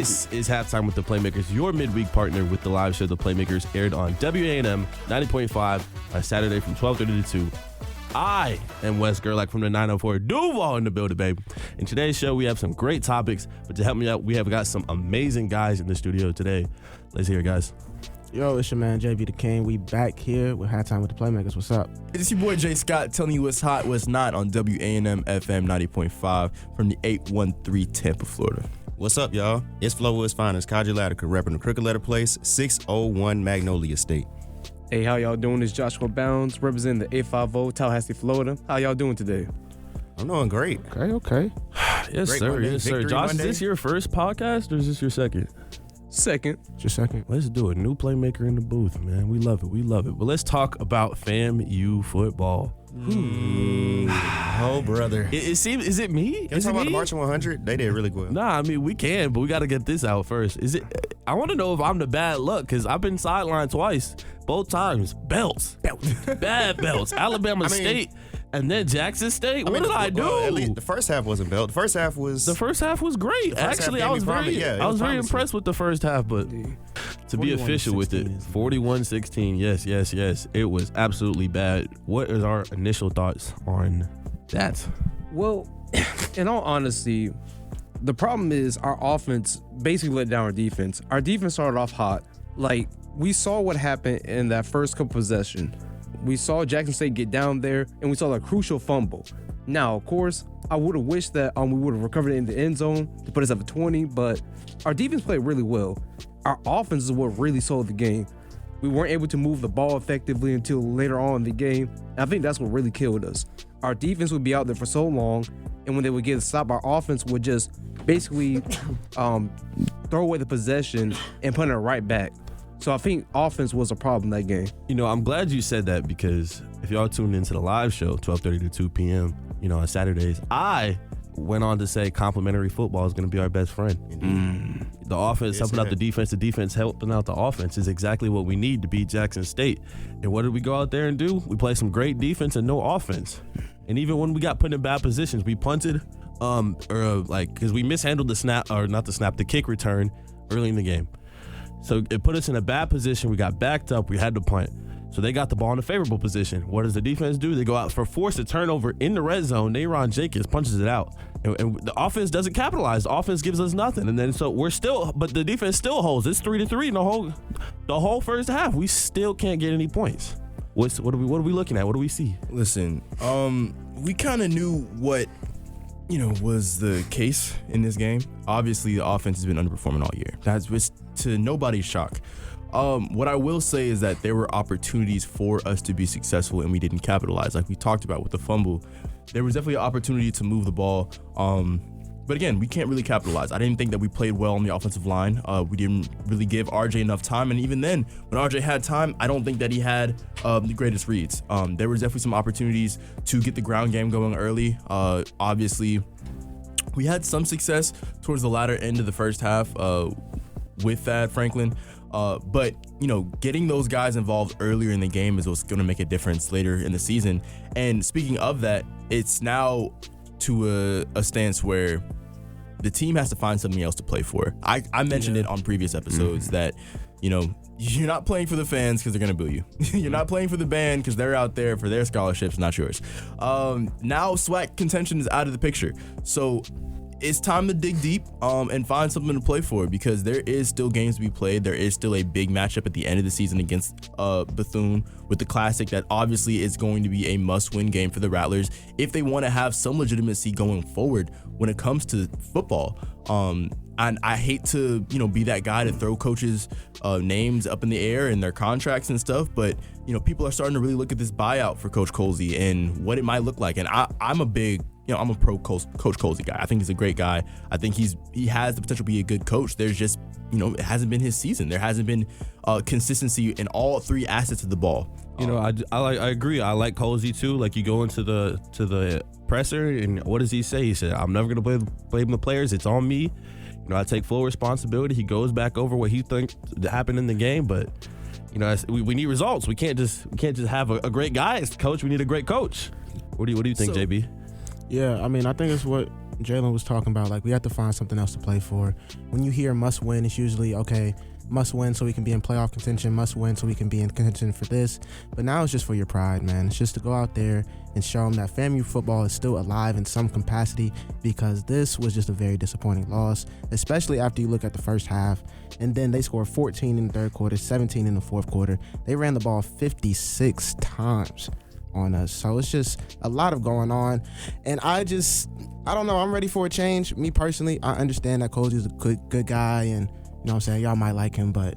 This is Halftime with the Playmakers, your midweek partner with the live show The Playmakers, aired on WANM 90.5 on Saturday from 12:30 to 2. I am Wes Gerlach from the 904 Duval in the building, babe. In today's show, we have some great topics, but to help me out, we have got some amazing guys in the studio today. Let's hear it, guys. Yo, it's your man, JB the King. We back here with Halftime with the Playmakers. What's up? It's your boy, Jay Scott, telling you what's hot, what's not on WANM-FM 90.5 from the 813 Tampa, Florida. What's up, y'all? It's Flowwood's finest, Kaji Latiker, repping the Crooked Letter Place, 601 Magnolia State. Hey, how y'all doing? It's Joshua Bounds, representing the 850 Tallahassee, Florida. How y'all doing today? I'm doing great. Okay. Yes, Great sir. Monday. Yes, sir. Victory Josh, Monday. is this your first podcast or is this your second? Second. Just a second. Let's do it. New playmaker in the booth, man. We love it. We love it. But let's talk about FAMU football. Oh, brother. Is it me? Can we Is talk it about the me? Marching 100? They did really well. Nah, I mean, we can, but we got to get this out first. Is it? I want to know if I'm the bad luck, because I've been sidelined twice. Both times. Belts. Bad belts. Alabama State and then Jackson State. What did I do? At least the first half wasn't belt. The first half was... The first half was great. first half Actually, gave I me was promise. very, Yeah, it I was was very promising. impressed with the first half, but to be official with it, 41-16. Yes. It was absolutely bad. What is our initial thoughts on that? Well, in all honesty, the problem is our offense basically let down our defense. Our defense started off hot. Like, we saw what happened in that first couple possession. We saw Jackson State get down there, and we saw a crucial fumble. Now, of course, I would have wished that we would have recovered it in the end zone to put us up at 20, but our defense played really well. Our offense is what really sold the game. We weren't able to move the ball effectively until later on in the game, and I think that's what really killed us. Our defense would be out there for so long, and when they would get a stop, our offense would just basically throw away the possession and put it right back. So I think offense was a problem that game. You know, I'm glad you said that, because if y'all tuned into the live show, 12:30 to 2 p.m., on Saturdays, I went on to say complimentary football is going to be our best friend. The offense helping out the defense helping out the offense is exactly what we need to beat Jackson State. And what did we go out there and do? We played some great defense and no offense. And even when we got put in bad positions, we punted, because we mishandled the kick return early in the game. So it put us in a bad position. We got backed up. We had to punt. So they got the ball in a favorable position. What does the defense do? They go out for force a turnover in the red zone. Nayron Jenkins punches it out. And the offense doesn't capitalize. The offense gives us nothing. And then but the defense still holds. It's 3-3 in the whole first half. We still can't get any points. What are we looking at? What do we see? Listen, we kind of knew what, was the case in this game. Obviously, the offense has been underperforming all year. That's just to nobody's shock. What I will say is that there were opportunities for us to be successful and we didn't capitalize. Like we talked about with the fumble, there was definitely an opportunity to move the ball. But again, we can't really capitalize. I didn't think that we played well on the offensive line. We didn't really give RJ enough time. And even then, when RJ had time, I don't think that he had the greatest reads. There was definitely some opportunities to get the ground game going early. Obviously, we had some success towards the latter end of the first half with Thad Franklin. But, getting those guys involved earlier in the game is what's going to make a difference later in the season. And speaking of that, it's now to a stance where the team has to find something else to play for. I mentioned it on previous episodes that, you're not playing for the fans because they're going to boo you. You're not playing for the band because they're out there for their scholarships, not yours. Now SWAC contention is out of the picture. So it's time to dig deep and find something to play for, because there is still games to be played. There is still a big matchup at the end of the season against Bethune with the Classic that obviously is going to be a must-win game for the Rattlers if they want to have some legitimacy going forward when it comes to football. And I hate to, be that guy to throw coaches' names up in the air and their contracts and stuff, but, people are starting to really look at this buyout for Coach Colsey and what it might look like. And I'm a pro Coach Colsey guy. I think he's a great guy. I think he has the potential to be a good coach. There's just, it hasn't been his season. There hasn't been consistency in all three assets of the ball. I agree. I like Colsey too. Like, you go into the presser and what does he say? He said, "I'm never gonna blame the players. It's on me. I take full responsibility." He goes back over what he thinks happened in the game, but we need results. We can't just have a great guy as coach. We need a great coach. What do you think, JB? Yeah, I mean, I think it's what Jalen was talking about, like, we have to find something else to play for. When you hear must win, it's usually, okay, must win so we can be in playoff contention, must win so we can be in contention for this. But now it's just for your pride, man. It's just to go out there and show them that FAMU football is still alive in some capacity, because this was just a very disappointing loss, especially after you look at the first half. And then they scored 14 in the third quarter, 17 in the fourth quarter. They ran the ball 56 times on us. So it's just a lot of going on. And I don't know. I'm ready for a change. Me personally, I understand that Cozy's a good guy, and you know what I'm saying, y'all might like him, but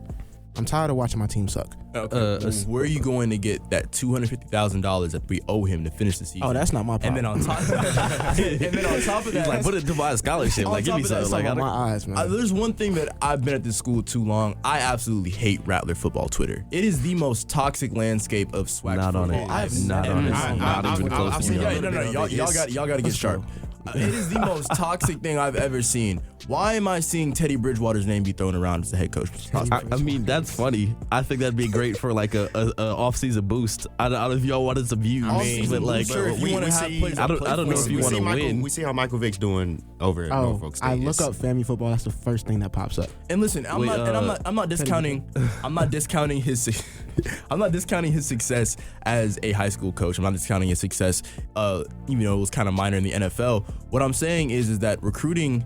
I'm tired of watching my team suck. Okay. Where are you going to get that $250,000 that we owe him to finish the season? Oh, that's not my problem. And then on top of that, He's like, put it to buy a scholarship. Like, give me something. Like, my eyes, man. There's one thing that I've been at this school too long. I absolutely hate Rattler football Twitter. It is the most toxic landscape of swag not football. on it. Not on it. Not even close to me. Y'all got to get sharp. It is the most toxic thing I've ever seen. Why am I seeing Teddy Bridgewater's name be thrown around as the head coach? I mean, that's funny. I think that'd be great for like a off-season boost. I don't know if y'all wanted some views, but like, sure, if you want to have players, I don't know if you want to win. We see how Michael Vick's doing over at Norfolk State. I look up FAMU football. That's the first thing that pops up. And listen, I'm not discounting his I'm not discounting his success as a high school coach. I'm not discounting his success. Even though it was kind of minor in the NFL. What I'm saying is that recruiting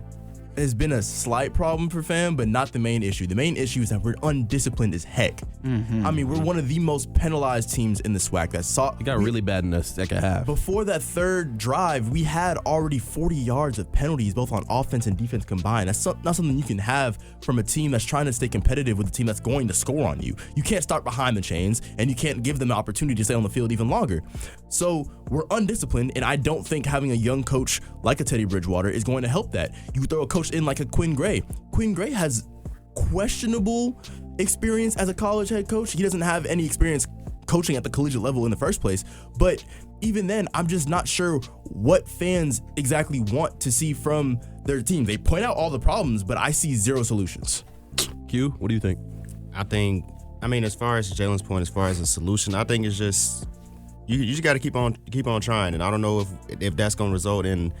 has been a slight problem for FAM, but not the main issue. The main issue is that we're undisciplined as heck. I mean, we're one of the most penalized teams in the SWAC. It got really bad in the second half. Before that third drive, we had already 40 yards of penalties, both on offense and defense combined. That's not something you can have from a team that's trying to stay competitive with a team that's going to score on you. You can't start behind the chains, and you can't give them the opportunity to stay on the field even longer. So we're undisciplined, and I don't think having a young coach like a Teddy Bridgewater is going to help that. You throw a coach in like a Quinn Gray. Quinn Gray has questionable experience as a college head coach. He doesn't have any experience coaching at the collegiate level in the first place. But even then, I'm just not sure what fans exactly want to see from their team. They point out all the problems, but I see zero solutions. Q, what do you think? I mean, as far as Jalen's point, as far as a solution, I think it's just you just got to keep on trying. And I don't know if that's going to result in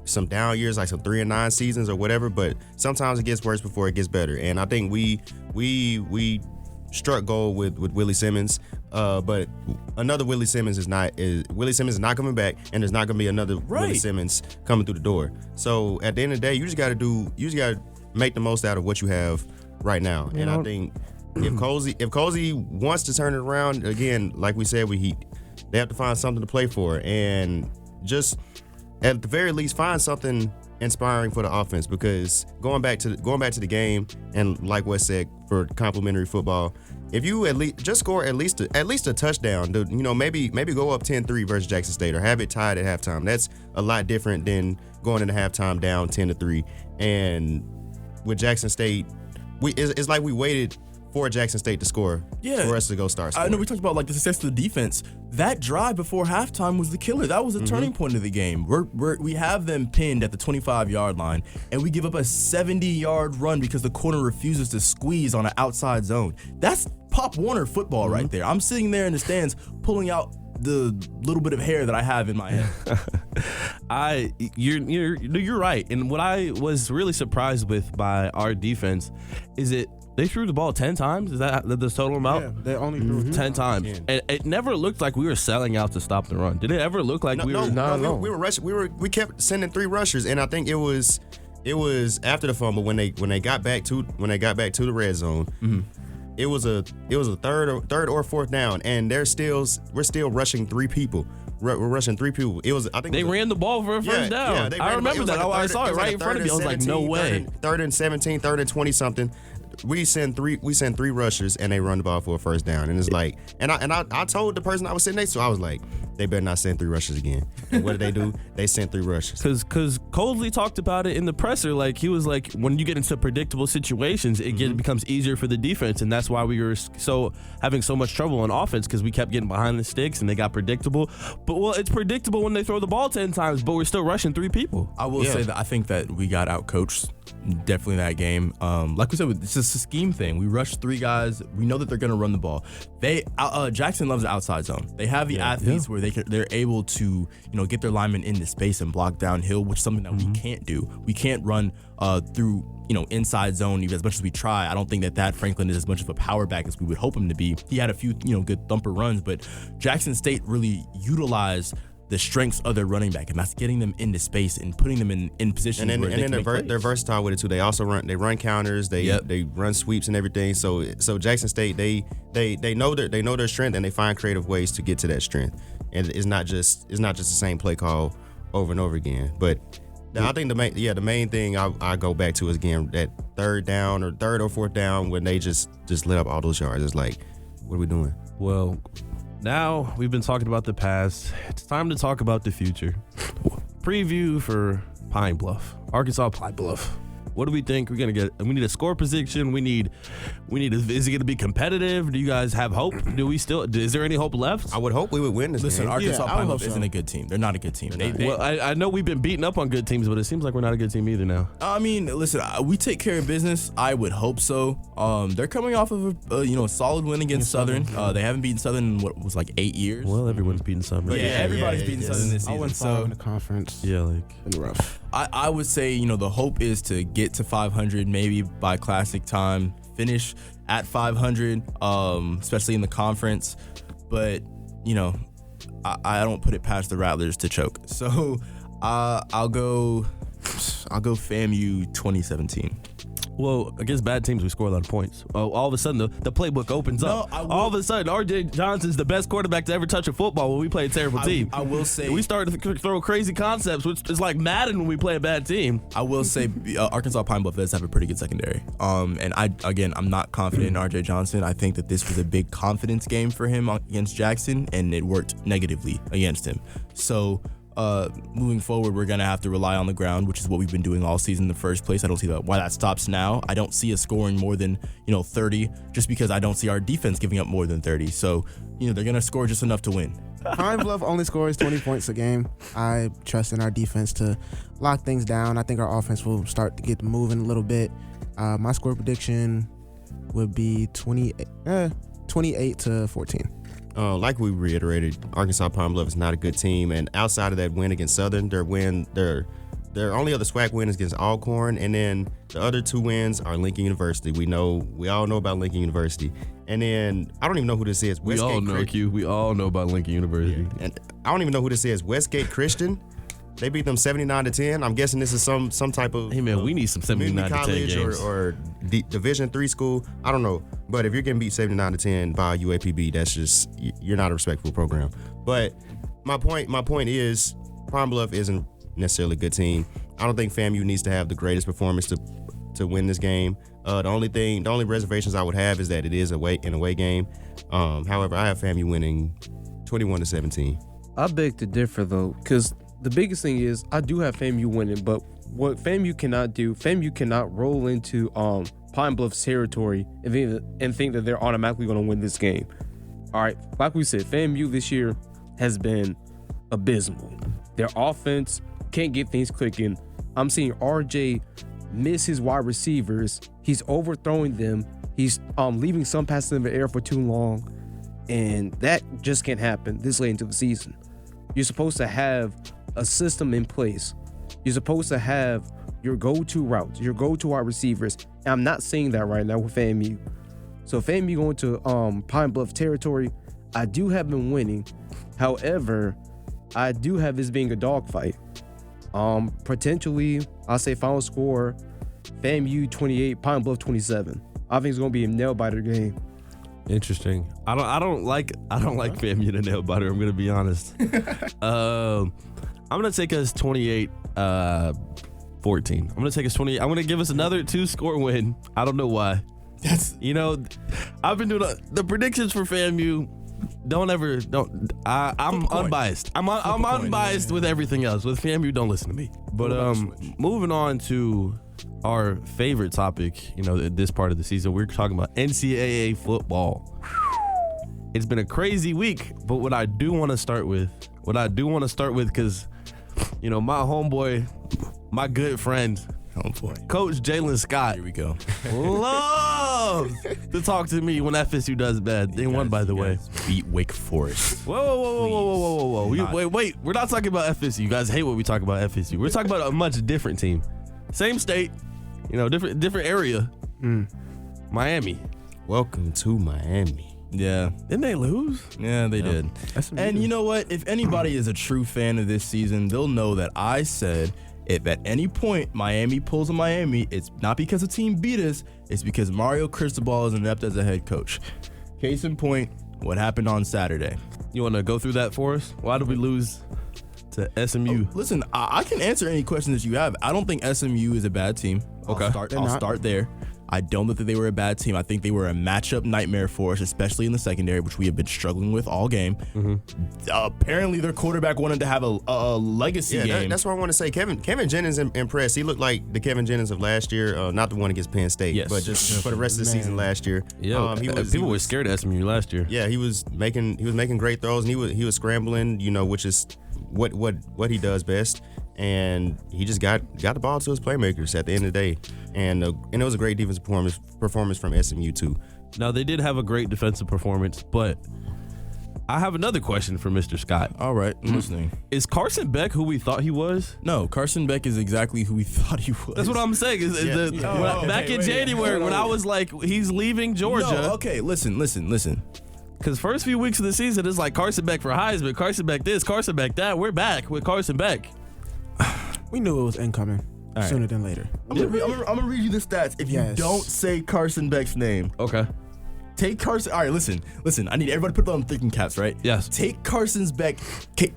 some down years, like some 3-9 seasons or whatever. But sometimes it gets worse before it gets better. And I think we struck gold with Willie Simmons. But another Willie Simmons is not coming back, and there's not going to be another Willie Simmons coming through the door. So at the end of the day, you just got to make the most out of what you have right now. And I think if Cozy wants to turn it around again, like we said with Heat, they have to find something to play for, and just at the very least find something inspiring for the offense. Because going back to the game, and like Wes said, for complimentary football, if you at least just score at least a touchdown, maybe go up 10-3 versus Jackson State, or have it tied at halftime. That's a lot different than going into halftime down 10-3. And with Jackson State, it's like we waited for Jackson State to score for us to go start scoring. I know we talked about like the success of the defense. That drive before halftime was the killer. That was the turning point of the game. We have them pinned at the 25-yard line, and we give up a 70-yard run because the corner refuses to squeeze on an outside zone. That's Pop Warner football right there. I'm sitting there in the stands pulling out the little bit of hair that I have in my head. You're right. And what I was really surprised with by our defense is they threw the ball 10 times. Is that the total amount? Yeah, they only threw 10 times. And it never looked like we were selling out to stop the run. Did it ever look like we were? No. We were rushing. We kept sending 3 rushers, and I think it was after the fumble when they got back to the red zone. Mm-hmm. It was a third or fourth down, and we're still rushing 3 people. We're rushing 3 people. They ran the ball for a first down. I remember that. I saw it right in front of me. I was like, no way. Third and 17, third and 20 something. We send 3 rushers, and they run the ball for a first down. And it's like, and I told the person I was sitting next to, I was like, they better not send 3 rushers again. And what did they do? They sent 3 rushers. Because Coldley talked about it in the presser. Like, he was like, when you get into predictable situations, it becomes easier for the defense, and that's why we were having so much trouble on offense, because we kept getting behind the sticks and they got predictable. But it's predictable when they throw the ball 10 times, but we're still rushing 3 people. I will say that I think that we got out-coached definitely that game. Like we said, it's a scheme thing. We rush 3 guys. We know that they're going to run the ball. Jackson loves the outside zone. They have the athletes where they're able to get their linemen into space and block downhill, which is something that we can't do. We can't run through inside zone even as much as we try. I don't think that Franklin is as much of a power back as we would hope him to be. He had a few good thumper runs, but Jackson State really utilized the strengths of their running back, and that's getting them into space and putting them in positions. And then they're versatile with it too. They also run counters. They run sweeps and everything. So Jackson State they know their strength, and they find creative ways to get to that strength. And it's not just the same play call over and over again. But I think the main thing I go back to is again that third or fourth down when they just lit up all those yards. It's like, what are we doing? Well, now we've been talking about the past. It's time to talk about the future. Preview for Pine-Bluff, Arkansas Pine-Bluff. What do we think we're gonna get? We need a score position. We need. Is it gonna be competitive? Do you guys have hope? Is there any hope left? I would hope we would win this game. Arkansas Pine-Bluff isn't a good team. They're not a good team. Well, I know we've been beating up on good teams, but it seems like we're not a good team either now. I mean, listen, we take care of business. I would hope so. They're coming off of a solid win against Southern. They haven't beaten Southern in what was like 8 years. Well, everyone's beating Southern. Everybody's beating Southern this season. I went 5 in the conference. Yeah, been rough. I would say the hope is to get to 500 maybe by classic time, finish at 500, especially in the conference. But I don't put it past the Rattlers to choke. So I'll go FAMU 2017. Well, against bad teams, we score a lot of points. All of a sudden, the playbook opens up. All of a sudden, R.J. Johnson's the best quarterback to ever touch a football when we play a terrible team. I will say... We started to throw crazy concepts, which is like Madden when we play a bad team. I will say Arkansas Pine-Bluff does have a pretty good secondary. And I'm not confident in R.J. Johnson. I think that this was a big confidence game for him against Jackson, and it worked negatively against him. So... moving forward, we're going to have to rely on the ground, which is what we've been doing all season in the first place. I don't see why that stops now. I don't see us scoring more than, 30, just because I don't see our defense giving up more than 30. So, they're going to score just enough to win. Pine-Bluff only scores 20 points a game. I trust in our defense to lock things down. I think our offense will start to get moving a little bit. My score prediction would be 28 to 14. Like we reiterated, Arkansas Pine-Bluff is not a good team, and outside of that win against Southern, their only other SWAC win is against Alcorn, and then the other 2 wins are Lincoln University. We all know about Lincoln University, and then I don't even know who this is. We all know about Lincoln University, and I don't even know who this is. Westgate Christian. They beat them 79-10. I'm guessing this is some type of we need some 79-10 college games. or Division III school. I don't know, but if you're getting beat 79-10 by UAPB, that's just you're not a respectful program. But my point is, Pine-Bluff isn't necessarily a good team. I don't think FAMU needs to have the greatest performance to win this game. The only reservations I would have is that it is an away game. However, I have FAMU winning 21-17. I beg to differ though, because the biggest thing is I do have FAMU winning, but what FAMU cannot do, FAMU cannot roll into Pine-Bluff's territory and think that they're automatically going to win this game. All right, like we said, FAMU this year has been abysmal. Their offense can't get things clicking. I'm seeing RJ miss his wide receivers. He's overthrowing them. He's leaving some passes in the air for too long, and that just can't happen this late into the season. You're supposed to have a system in place. You're supposed to have your go-to routes, your go-to wide receivers. And I'm not seeing that right now with FAMU. So FAMU going to Pine-Bluff territory, I do have them winning. However, I do have this being a dogfight. Potentially, I'll say final score, FAMU 28, Pine-Bluff 27. I think it's going to be a nail-biter game. Interesting. I don't like FAMU to nail biter. I'm gonna be honest. I'm gonna take us 28-14. I'm gonna take us 28. I'm gonna give us another 2-score win. I don't know why. I've been doing the predictions for FAMU. I'm unbiased. I'm unbiased with everything else. With FAMU, don't listen to me. But moving on to our favorite topic, this part of the season, we're talking about NCAA football. It's been a crazy week, but what I do want to start with, because, my homeboy, my good friend, Oh boy. Coach Jalen Scott Here we go. loves to talk to me when FSU does bad. They won, by the way. Beat Wake Forest. Whoa. Wait. We're not talking about FSU. You guys hate when we talk about FSU. We're talking about a much different team. Same state, different area. Miami. Welcome to Miami. Yeah. Didn't they lose? Yeah, they did. And you know what? If anybody is a true fan of this season, they'll know that I said if at any point Miami pulls a Miami, it's not because the team beat us, it's because Mario Cristobal is inept as a head coach. Case in point, what happened on Saturday. You want to go through that for us? Why did we lose to SMU? Listen, I can answer any questions that you have. I don't think SMU is a bad team. Okay. I'll start there. I don't think that they were a bad team. I think they were a matchup nightmare for us, especially in the secondary, which we have been struggling with all game. Apparently, their quarterback wanted to have a legacy game. That's what I want to say. Kevin Jennings impressed. He looked like the Kevin Jennings of last year, not the one against Penn State, Yes. but just for the rest of the season last year. Yeah, people were scared of SMU last year. Yeah, he was making great throws, and he was scrambling, which is what he does best. And he just got the ball to his playmakers at the end of the day, and it was a great defensive performance from SMU too. Now they did have a great defensive performance, but I have another question for Mr. Scott. All right, I'm listening. Is Carson Beck who we thought he was? No, Carson Beck is exactly who we thought he was. That's what I'm saying. Back in January when I was like, he's leaving Georgia. No, okay, listen. Because first few weeks of the season, it's like Carson Beck for Heisman, Carson Beck this, Carson Beck that. We're back with Carson Beck. We knew it was incoming sooner than later. I'm gonna read you the stats. If you don't say Carson Beck's name, Okay. take Carson. All right, listen. I need everybody to put on thinking caps, right? Yes. Take Carson Beck's Take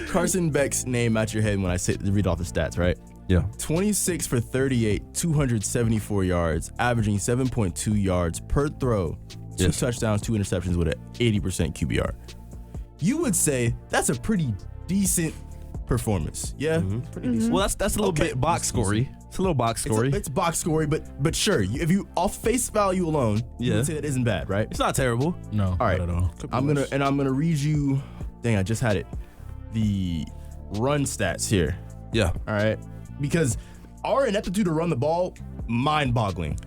Carson Beck's name out your head when I read off the stats, right? Yeah. 26 for 38, 274 yards, averaging 7.2 yards per throw, 2 touchdowns, 2 interceptions with an 80% QBR. You would say that's a pretty decent performance, yeah? Pretty decent. Well, that's a little bit box scory. It's a little box scory. It's box scory, but sure, if you off face value alone, you would say that isn't bad, right? It's not terrible. No, All right, not at all. I'm gonna read you. Dang, I just had it. The run stats here. Yeah. All right, because our ineptitude to run the ball, mind-boggling.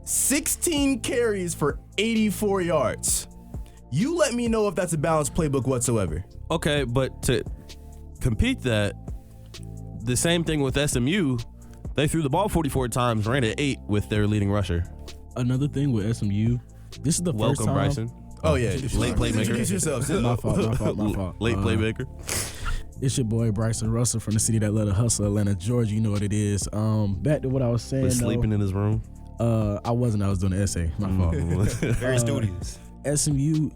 16 carries for 84 yards. You let me know if that's a balanced playbook whatsoever. Okay, but to compete that, the same thing with SMU, they threw the ball 44 times, ran it 8 with their leading rusher. Another thing with SMU, this is the first Welcome, time. Bryson. Oh yeah, Late playmaker. Introduce yourself. My fault. Late playmaker. It's your boy Bryson Russell from the city that let a hustle, Atlanta, Georgia. You know what it is. Back to what I was saying. Was sleeping in his room. I wasn't. I was doing an essay. My fault. Very studious. SMU,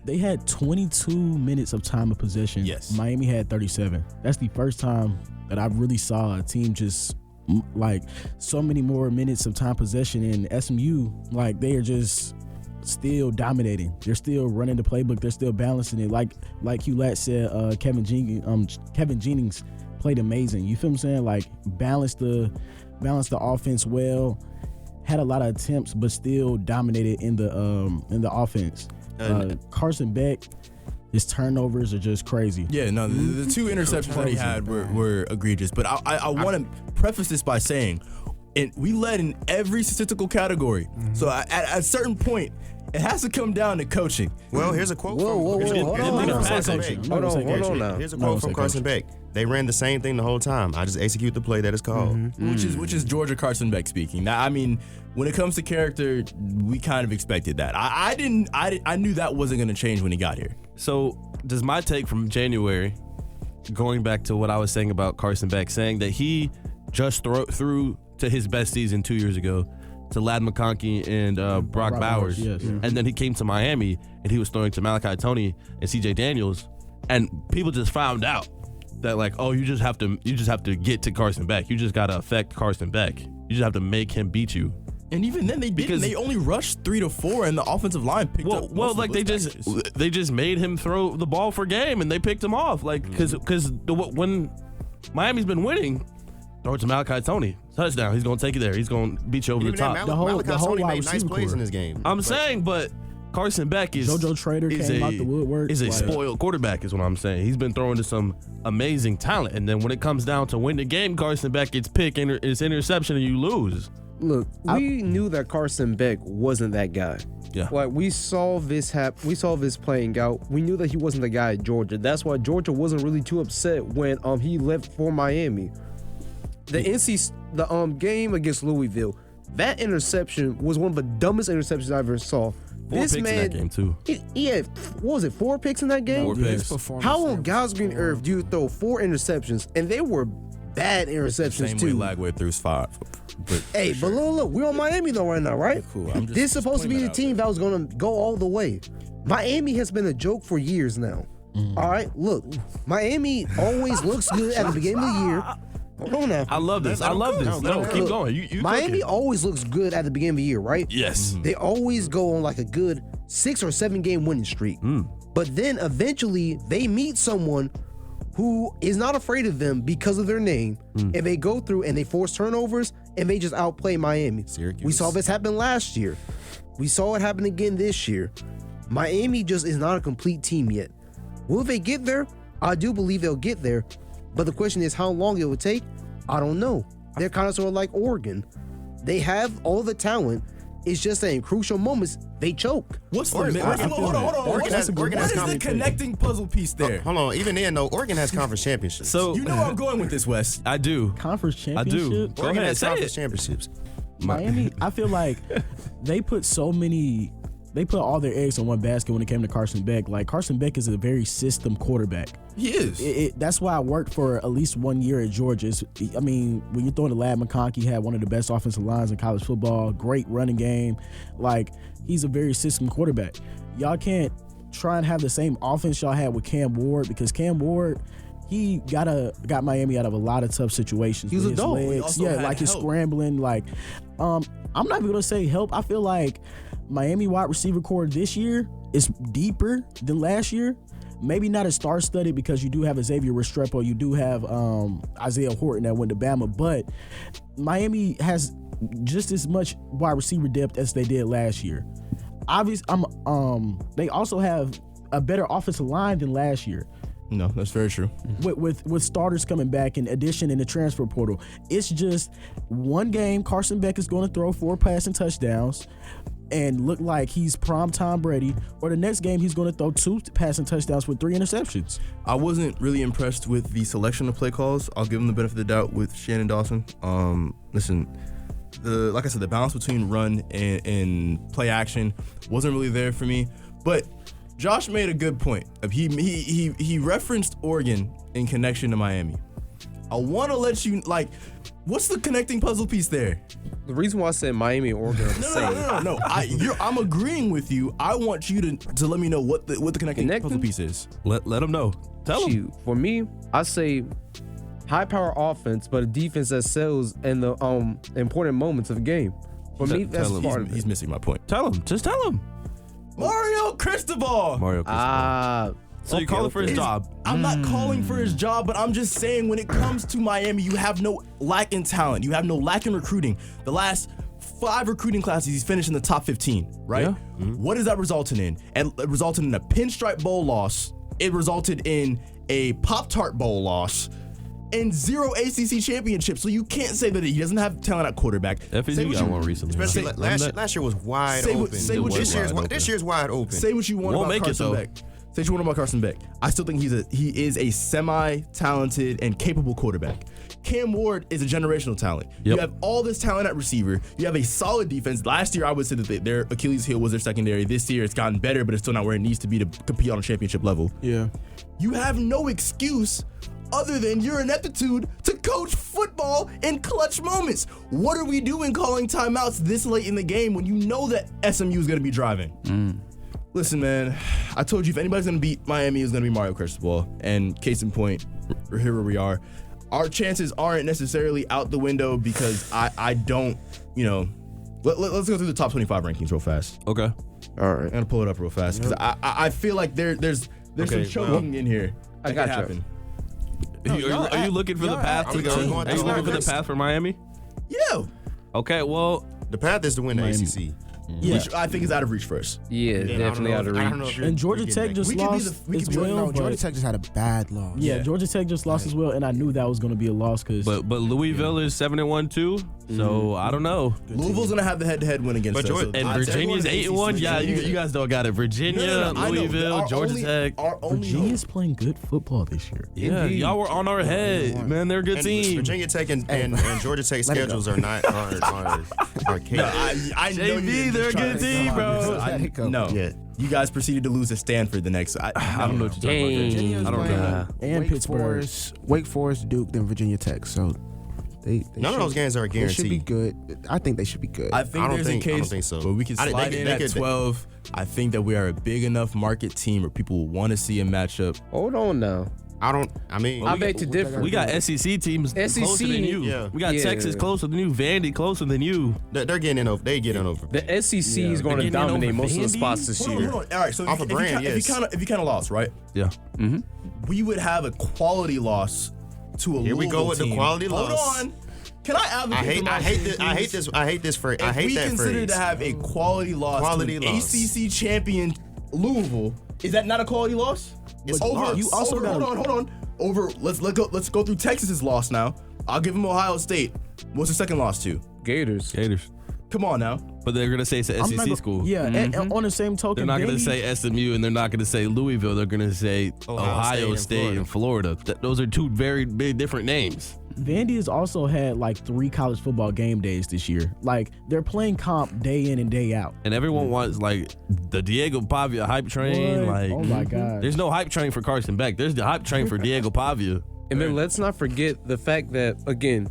they had 22 minutes of time of possession. Yes. Miami had 37. That's the first time that I really saw a team just like so many more minutes of time possession. And SMU, like they are just still dominating. They're still running the playbook. They're still balancing it. Like Hugh Latt said, Kevin Jennings played amazing. You feel what I'm saying? Like balanced the offense well. Had a lot of attempts, but still dominated in the offense. Carson Beck, his turnovers are just crazy. Yeah, no, the 2 interceptions that he had were egregious. But I want to preface this by saying, we led in every statistical category. So at a certain point, it has to come down to coaching. Well, here's a quote Hold on now. Here's a quote from Carson Beck. They ran the same thing the whole time. I just execute the play that is called. Which is Georgia Carson Beck speaking. Now, I mean, when it comes to character, we kind of expected that. I knew that wasn't going to change when he got here. So, does my take from January, going back to what I was saying about Carson Beck, saying that he just threw to his best season 2 years ago to Lad McConkey and Brock Bowers. Yes. And then he came to Miami and he was throwing to Malachi Toney and CJ Daniels, and people just found out that like, oh, you just have to get to Carson Beck. You just got to affect Carson Beck. You just have to make him beat you. And even then, they didn't. Because They only rushed 3 to 4, and the offensive line picked up. Well, like they just made him throw the ball for game, and they picked him off. Like because when Miami's been winning, throw it to Malachi Toney, touchdown. He's gonna take you there. He's gonna beat you over the top. Malachi Toney made nice receiver plays core. in this game. I'm saying, but Carson Beck is JoJo Trader came out the woodwork. Is a Like, spoiled quarterback, is what I'm saying. He's been throwing to some amazing talent, and then when it comes down to win the game, Carson Beck gets picked, it's interception, and you lose. Look, we knew that Carson Beck wasn't that guy. Yeah. Like we saw this We saw this playing out. We knew that he wasn't the guy at Georgia. That's why Georgia wasn't really too upset when he left for Miami. The game against Louisville, that interception was one of the dumbest interceptions I ever saw. Four picks in that game too. He had, what was it, 4 picks in that game? 4 picks. How on God's green earth do you throw 4 interceptions? And they were bad interceptions Same too. way Lagway threw 5. But Hey, but look, we're on Miami though right now, right? cool. I'm just This is supposed to be pointing the that out team that was going to go all the way. Miami has been a joke for years now. All right, look, Miami always looks good at the beginning of the year. Hold on now. I love this. No, keep going. You Miami cooking. always looks good at the beginning of the year, right? Yes. They always go on like a good 6 or 7 game winning streak. But then eventually they meet someone who is not afraid of them because of their name, and they go through and they force turnovers and they just outplay Miami. Syracuse. We saw this happen last year. We saw it happen again this year. Miami just is not a complete team yet. Will they get there? I do believe they'll get there. But the question is how long it would take? I don't know. They're kind of sort of like Oregon. They have all the talent. It's just that in crucial moments, they choke. what's the Oregon- hold on? Oregon has- Oregon What has is the conference- connecting puzzle piece there? Hold on. Even then, though, Oregon has conference championships. So You know where I'm going with this, Wes. I do. conference I championship. do. Go Oregon ahead, has say conference it. championships. Miami, I feel like they put all their eggs in one basket when it came to Carson Beck. Like Carson Beck is a very system quarterback. He is. That's why I worked for at least 1 year at Georgia. I mean, when you're throwing the Lad McConkey, had one of the best offensive lines in college football, great running game. Like, he's a very system quarterback. Y'all can't try and have the same offense y'all had with Cam Ward, because Cam Ward, he got Miami out of a lot of tough situations. He was with a his dog. He legs. also Yeah, had like his help. scrambling. Like, I'm not even gonna say help. I feel like Miami wide receiver core this year is deeper than last year. Maybe not as star-studded because you do have Xavier Restrepo, you do have Isaiah Horton that went to Bama, but Miami has just as much wide receiver depth as they did last year. Obviously, they also have a better offensive line than last year. No, that's very true. With starters coming back in addition in the transfer portal. It's just one game Carson Beck is going to throw 4 passing touchdowns and look like he's prime Tom Brady, or the next game he's going to throw 2 passing touchdowns with 3 interceptions. I wasn't really impressed with the selection of play calls. I'll give him the benefit of the doubt with Shannon Dawson. Listen, like I said, the balance between run and play action wasn't really there for me. But Josh made a good point. He referenced Oregon in connection to Miami. I want to let you, like, what's the connecting puzzle piece there? The reason why I said Miami and Oregon are the same. No. I'm agreeing with you. I want you to let me know what the connecting puzzle piece is. Let them know. Tell them. Shoot, for me, I say high power offense, but a defense that sells in the important moments of the game. For me, that's tell him. part of He's it. missing my point. Tell them. Just tell them. Mario Cristobal. Mario Cristobal. So you calling for his job? I'm not calling for his job, but I'm just saying when it comes to Miami, you have no lack in talent. You have no lack in recruiting. The last 5 recruiting classes, he's finished in the top 15, right? Yeah. What is that resulting in? And it resulted in a Pinstripe Bowl loss. It resulted in a Pop-Tart Bowl loss and 0 ACC championships. So you can't say that he doesn't have talent at quarterback. FSU got one recently. Especially Say- last year was wide Say what- open. say what you- This year's wide open. Say what you want Won't about make it, Carson though. Beck. Say what you want about Carson Beck. I still think he is a semi-talented and capable quarterback. Cam Ward is a generational talent. Yep. You have all this talent at receiver. You have a solid defense. Last year, I would say that their Achilles heel was their secondary. This year, it's gotten better, but it's still not where it needs to be to compete on a championship level. Yeah. You have no excuse other than your ineptitude to coach football in clutch moments. What are we doing calling timeouts this late in the game when you know that SMU is going to be driving? Listen, man, I told you if anybody's going to beat Miami, it's going to be Mario Cristobal. And case in point, here where we are. Our chances aren't necessarily out the window because I don't, let's go through the top 25 rankings real fast. Okay. All right. I'm going to pull it up real fast because I feel like there's Okay, some choking in here. I that got could you. happen. Are you looking for the path? are we to going- Are you looking for the path for Miami? Yeah. Okay. Well, The path is to win the Miami. ACC. Yeah. which I think is out of reach for us. Yeah, definitely out of I don't know reach. if And Georgia you're Tech getting just We could be lost we as could be- well. No, Georgia but- Tech just had a bad loss. Yeah, Yeah. Georgia Tech just lost as well, and I knew that was going to be a loss because But Louisville is 7-1 too. So I don't know. Louisville's gonna have the head-to-head win against But us. Georgia- so And I'd say Virginia's everyone 8-1. is Yeah, ACC. you guys don't got it. Virginia, No, I know. Louisville, Our Georgia only- Tech. Our only hope. Virginia's playing good football this year. Yeah, Indeed. y'all were on our head, man. They're a good And team. Virginia Tech and Georgia Tech Let it schedules go. are not are cake. I know JV, you're just they're a trying good to team, come bro. on. Let it go. No, Yeah. you guys proceeded to lose to Stanford the next. I don't know what you're talking about. Virginia's I don't playing know. And Wake Pittsburgh. Forest, Wake Forest, Duke, then Virginia Tech. So they None of should- those games are a They should be guarantee. good. I think they should be good. I think I don't there's think- a I don't case think so. where we can I think slide they in could- at they could- 12. I think that we are a big enough market team where people will want to see a matchup. Hold on now. I mean, I beg to differ. We got SEC teams SEC, closer than you. yeah. We got Yeah. Texas closer than you. Vandy closer than you. they're getting in over. They get in over. The SEC is going to They're getting dominate over most of the Vandy? spots this Hold year. on. All right, so Off a brand, yes. if you kind of lost, right? Yeah. We would have a quality loss to a Here we go Louisville with the team. quality Hold loss. on. Can I advocate for my team, this. I hate please? this. I hate this phrase. I If hate we that consider phrase. to have a quality loss Quality to an loss. ACC champion Louisville, is that not a quality loss? It's a over. loss. You also over, gotta- hold on. Over. Let's go through Texas's loss now. I'll give them Ohio State. What's the second loss to? Gators. Gators. Come on now. But they're gonna say it's an I'm not SEC gonna- school. Yeah, and on the same token, They're not gonna Vandy- say SMU and they're not gonna say Louisville. They're gonna say Ohio State and Florida. Those are two very big different names. Vandy has also had like 3 college football game days this year. Like they're playing comp day in and day out. And everyone wants like the Diego Pavia hype train. What? Like, oh my god, there's no hype train for Carson Beck. There's the hype train for Diego Pavia. And then let's not forget the fact that, again,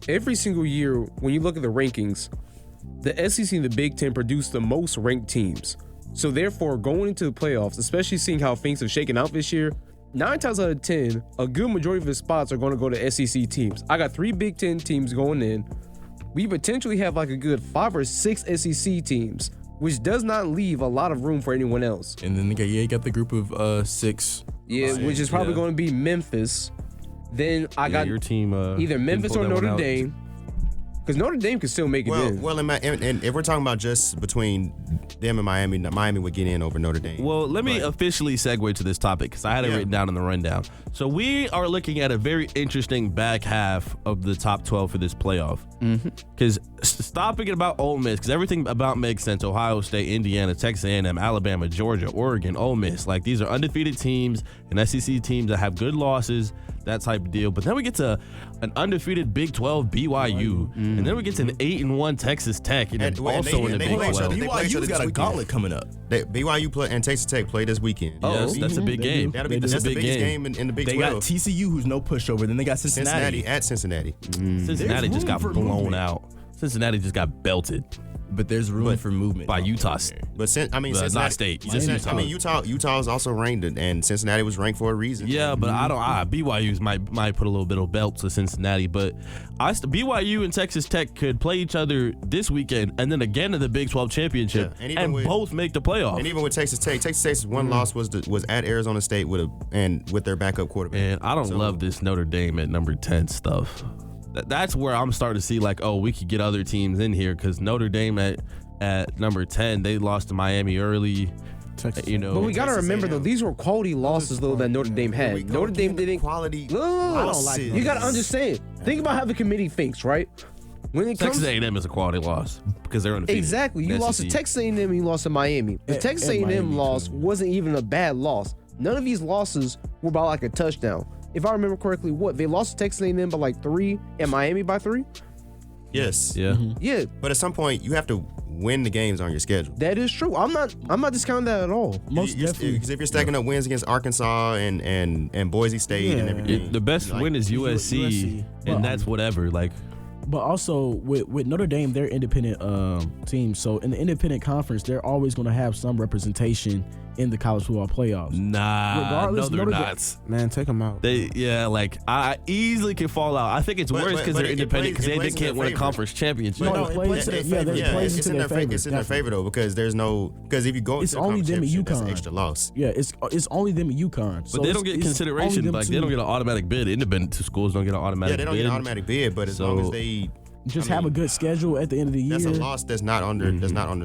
every single year when you look at the rankings, the SEC and the Big Ten produce the most ranked teams. So therefore, going into the playoffs, especially seeing how things have shaken out this year, 9 times out of 10, a good majority of the spots are going to go to SEC teams. I got 3 Big Ten teams going in. We potentially have like a good 5 or 6 SEC teams, which does not leave a lot of room for anyone else. And then you got the group of 6. Yeah, which is probably Yeah. going to be Memphis. Then I got your team. either Memphis didn't or pull that one Notre out. Dame. Because Notre Dame can still make it in. Well, and if we're talking about just between them and Miami, Miami would get in over Notre Dame. Well, let me But- officially segue to this topic because I had it Yeah. written down in the rundown. So we are looking at a very interesting back half of the top 12 for this playoff. Because stop thinking about Ole Miss, because everything about makes sense. Ohio State, Indiana, Texas A&M, Alabama, Georgia, Oregon, Ole Miss. Like these are undefeated teams and SEC teams that have good losses, that type of deal. But then we get to an undefeated Big 12 BYU, and then we get to an 8-1 Texas Tech, and, And- then and also they- in the they Big play each 12. other. They play each other BYU's got this a weekend. gauntlet coming up. BYU play and Texas Tech play this weekend. Yes, that's a big They game. do. That'll be They that's do. the It's a big biggest game. game in the Big They 12. got TCU, who's no pushover. Then they got Cincinnati at Cincinnati. Cincinnati There's just got room for blown movement. out. Cincinnati just got belted But there's room for movement by Utah State. But Not Cincinnati, State, just Cincinnati- Utah. Utah is also ranked, and Cincinnati was ranked for a reason. Yeah, but BYU's might put a little bit of belt to Cincinnati, but BYU and Texas Tech could play each other this weekend and then again in the Big 12 championship, Yeah, and even and with- both make the playoff. And even with Texas Tech's one loss was at Arizona State with their backup quarterback. And I don't So- love this Notre Dame at number 10 stuff. That's where I'm starting to see like, oh, we could get other teams in here because Notre Dame at number 10, they lost to Miami early. Texas. You know, But we got to Texas remember, though, A&M. these were quality losses, though, that Notre Dame Here we had. go Notre Dame again, didn't. quality No. losses. You got to understand. Think about how the committee thinks, right? When it comes Texas A&M is a quality loss because they're undefeated. Exactly. You in lost to SEC. Texas A&M and you lost to Miami. The And- Texas and A&M Miami, loss too. wasn't even a bad loss. None of these losses were by like a touchdown. If I remember correctly, they lost to Texas A&M by like 3 and Miami by 3? Yes. Yeah. Yeah, But at some point, you have to win the games on your schedule. that is true. I'm not discounting that at all. most definitely. Because if you're stacking up wins against Arkansas and Boise State and Yeah. everything, The best like, win is USC, USC. and Well, that's whatever. Like, But also with Notre Dame, they're independent team. So in the independent conference, they're always going to have some representation in the college football playoffs. nah, Regardless, no, they're Notre Dame- not. Man, take them out. Like I easily can fall out. I think it's But- worse but- because but they're it independent because plays- it they plays in can't their win a favor. conference championship. No, No, it it plays plays in- in yeah, their it favor. plays it's into in their their favor. it's in their favor though because because if you go It's to the only them and championship, that's an UConn. extra loss. Yeah, it's only them at UConn. But they don't get consideration. Like they don't get an automatic bid. Independent schools don't get an automatic Yeah, they don't bid. get an automatic bid, but as long So- as they just have a good schedule at the end of the year. That's a loss that's not under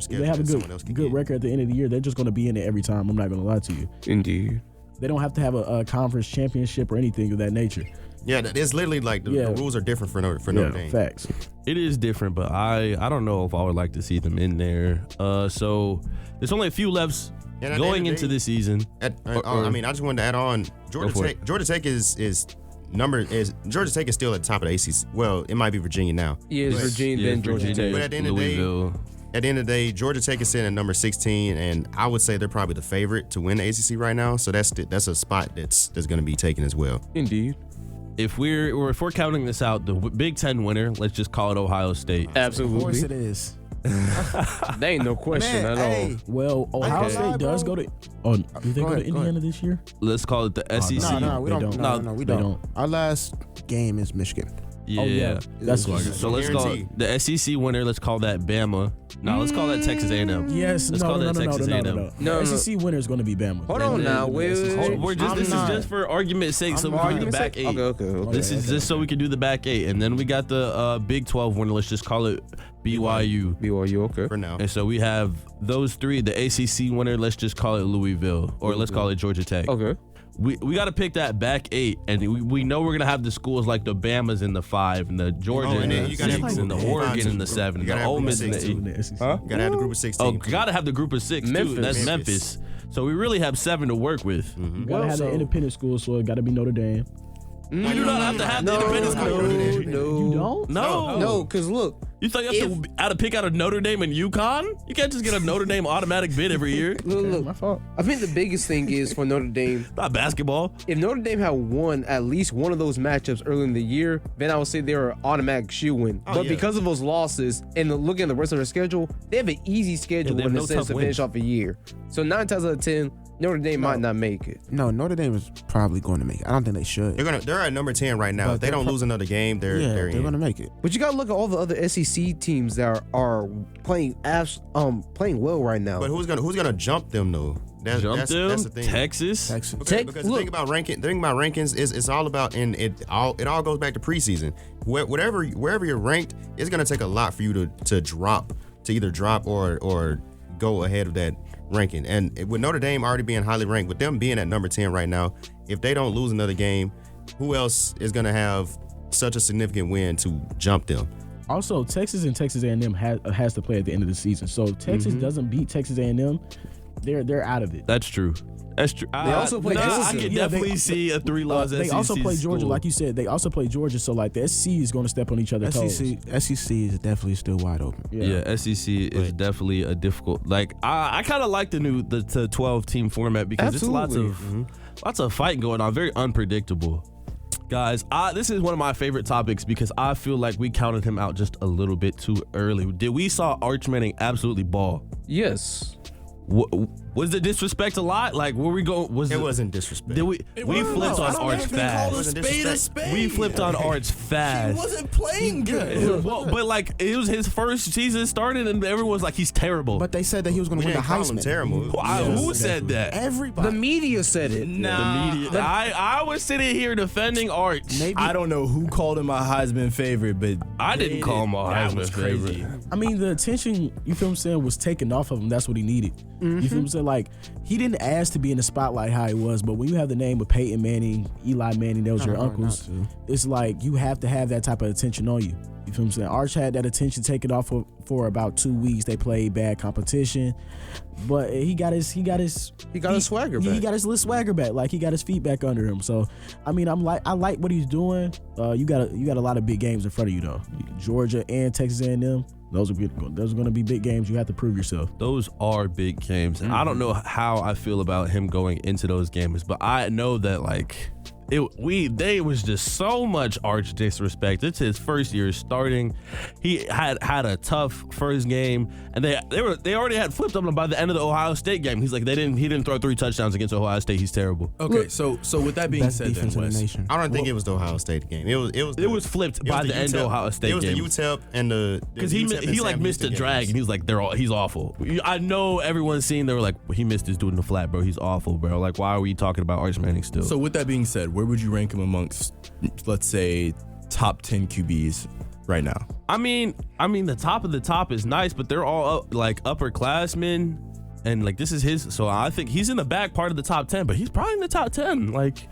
schedule. They have a someone else can good get. record at the end of the year. They're just going to be in it every time. I'm not going to lie to you. Indeed. They don't have to have a conference championship or anything of that nature. Yeah, it's literally like the rules are different for Notre Dame. Facts. It is different, but I don't know if I would like to see them in there. So there's only a few lefts And at going the end of into the day, this season. I just wanted to add on Georgia Tech. Georgia Tech is Georgia Tech is still at the top of the ACC. Well, it might be Virginia now. Yeah, it's Virginia, then Georgia Tech. But at the end of the day, Georgia Tech is sitting at number 16, and I would say they're probably the favorite to win the ACC right now. So that's a spot that's going to be taken as well. Indeed. If we're counting this out, the Big Ten winner, let's just call it Ohio State. Absolutely. Of course it is. There ain't no question Man, at all. hey. Well, Ohio Okay. State does go to. Oh, do they go to ahead, go Indiana ahead. this year? Let's call it the SEC. No, we They don't. don't. No, we They don't. don't. Our last game is Michigan. Yeah. Oh yeah, that's what. So let's call it the SEC winner. Let's call that Bama. No, let's call that Texas A&M. Yes, Let's call that Texas A&M. No, The SEC winner is going to be Bama. Hold on now. Wait. This is just for argument's sake, so we can do the back 8. Okay. This is just so we can do the back 8, and then we got the Big 12 winner. Let's just call it BYU. BYU, okay. For now. And so we have those 3. The ACC winner, let's just call it Louisville, or let's call it Georgia Tech. Okay. We got to pick that back 8, and we know we're gonna have the schools like the Bamas in the 5, and the Georgia and in then the you gotta 6, have and the group of Oregon 5 in the 7, You the gotta have Ole group Miss of in the 6 8. too. Huh? You gotta have the group of 16. Oh, gotta have the group of 6 too. Memphis. That's Memphis. So we really have 7 to work with. You gotta have the independent school, so it got to be Notre Dame. We do not have to have the independent school. You don't? No, because look, You think you have to pick out a Notre Dame and UConn? You can't just get a Notre Dame automatic bid every year. look. My fault. I think the biggest thing is for Notre Dame, Not basketball. if Notre Dame had won at least one of those matchups early in the year, then I would say they're an automatic shoe-in. But yeah. because of those losses and looking at the rest of their schedule, they have an easy schedule they have in no the sense tough to finish wins. off a year. So 9 times out of 10, Notre Dame might not make it. No, Notre Dame is probably going to make it. I don't think they should. They're at number 10 right now. But If they they're don't lose another game, they're they're in. going to make it. But you gotta look at all the other SEC teams that are playing well right now. But who's gonna jump them though? That's the thing. Texas. Texas. Because the thing about rankings is it's all about, and it all goes back to preseason. Wherever you're ranked, it's gonna take a lot for you to either drop or go ahead of that ranking. And with Notre Dame already being highly ranked, with them being at number 10 right now, if they don't lose another game, who else is gonna have such a significant win to jump them? Also, Texas and Texas A&M has to play at the end of the season. So if Texas doesn't beat Texas A&M, they're out of it. That's true. That's true. They also play I Georgia. can Yeah, definitely see a 3-loss SEC They also play Georgia, school. like you said. They also play Georgia, so like the SEC is going to step on each other's toes. SEC is definitely still wide open. Yeah, SEC is definitely a difficult. Like I kind of like the 12-team format because Absolutely. it's lots of fighting going on. Very unpredictable. Guys, this is one of my favorite topics because I feel like we counted him out just a little bit too early. We saw Arch Manning absolutely ball. Yes. Was the disrespect a lot? Like, where we go? It wasn't disrespect. Did we flipped on Arch fast. We flipped on Arch fast. He wasn't playing good. Well, but like it was his first season started, and everyone's like, he's terrible. But they said that he was going We to win the didn't call him Heisman. terrible. Who said that? Everybody. The media said it. The media. I was sitting here defending Arch. Maybe I don't know who called him a Heisman favorite, but I didn't call him a that Heisman was crazy. favorite. I mean, the attention, you feel what I'm saying, was taken off of him. That's what he needed. You feel what I'm saying? Like, he didn't ask to be in the spotlight how he was, but when you have the name of Peyton Manning, Eli Manning, those your uncles, it's like you have to have that type of attention on you. You feel what I'm saying? Arch had that attention taken off for about 2 weeks. They played bad competition, but he got his swagger back. He got his little swagger back. Like, he got his feet back under him. So, I mean, I like what he's doing. You got a lot of big games in front of you though. Georgia and Texas A&M. Those are going to be big games. You have to prove yourself. Those are big games. And I don't know how I feel about him going into those games, but I know that like they was just so much Arch disrespect. It's his first year starting. He had a tough first game, and they already had flipped on him by the end of the Ohio State game. He's like he didn't throw 3 touchdowns against Ohio State. He's terrible. Okay, so with that being best said, then defense in the Wes, nation. I don't think it was the Ohio State game. It was flipped it was by the end of UTEP. Ohio State It was game. the UTEP and the Because UTEP and he like Sam missed a Houston drag, games. and he was like, he's awful. I know everyone's seen, they were like, he missed his dude in the flat, bro. He's awful, bro. Like, why are we talking about Arch Manning still? So with that being said, where would you rank him amongst, let's say, top 10 QBs right now. I mean, the top of the top is nice, but they're all like upperclassmen, and like this is his. So I think he's in the back part of the top 10, but he's probably in the top 10. Like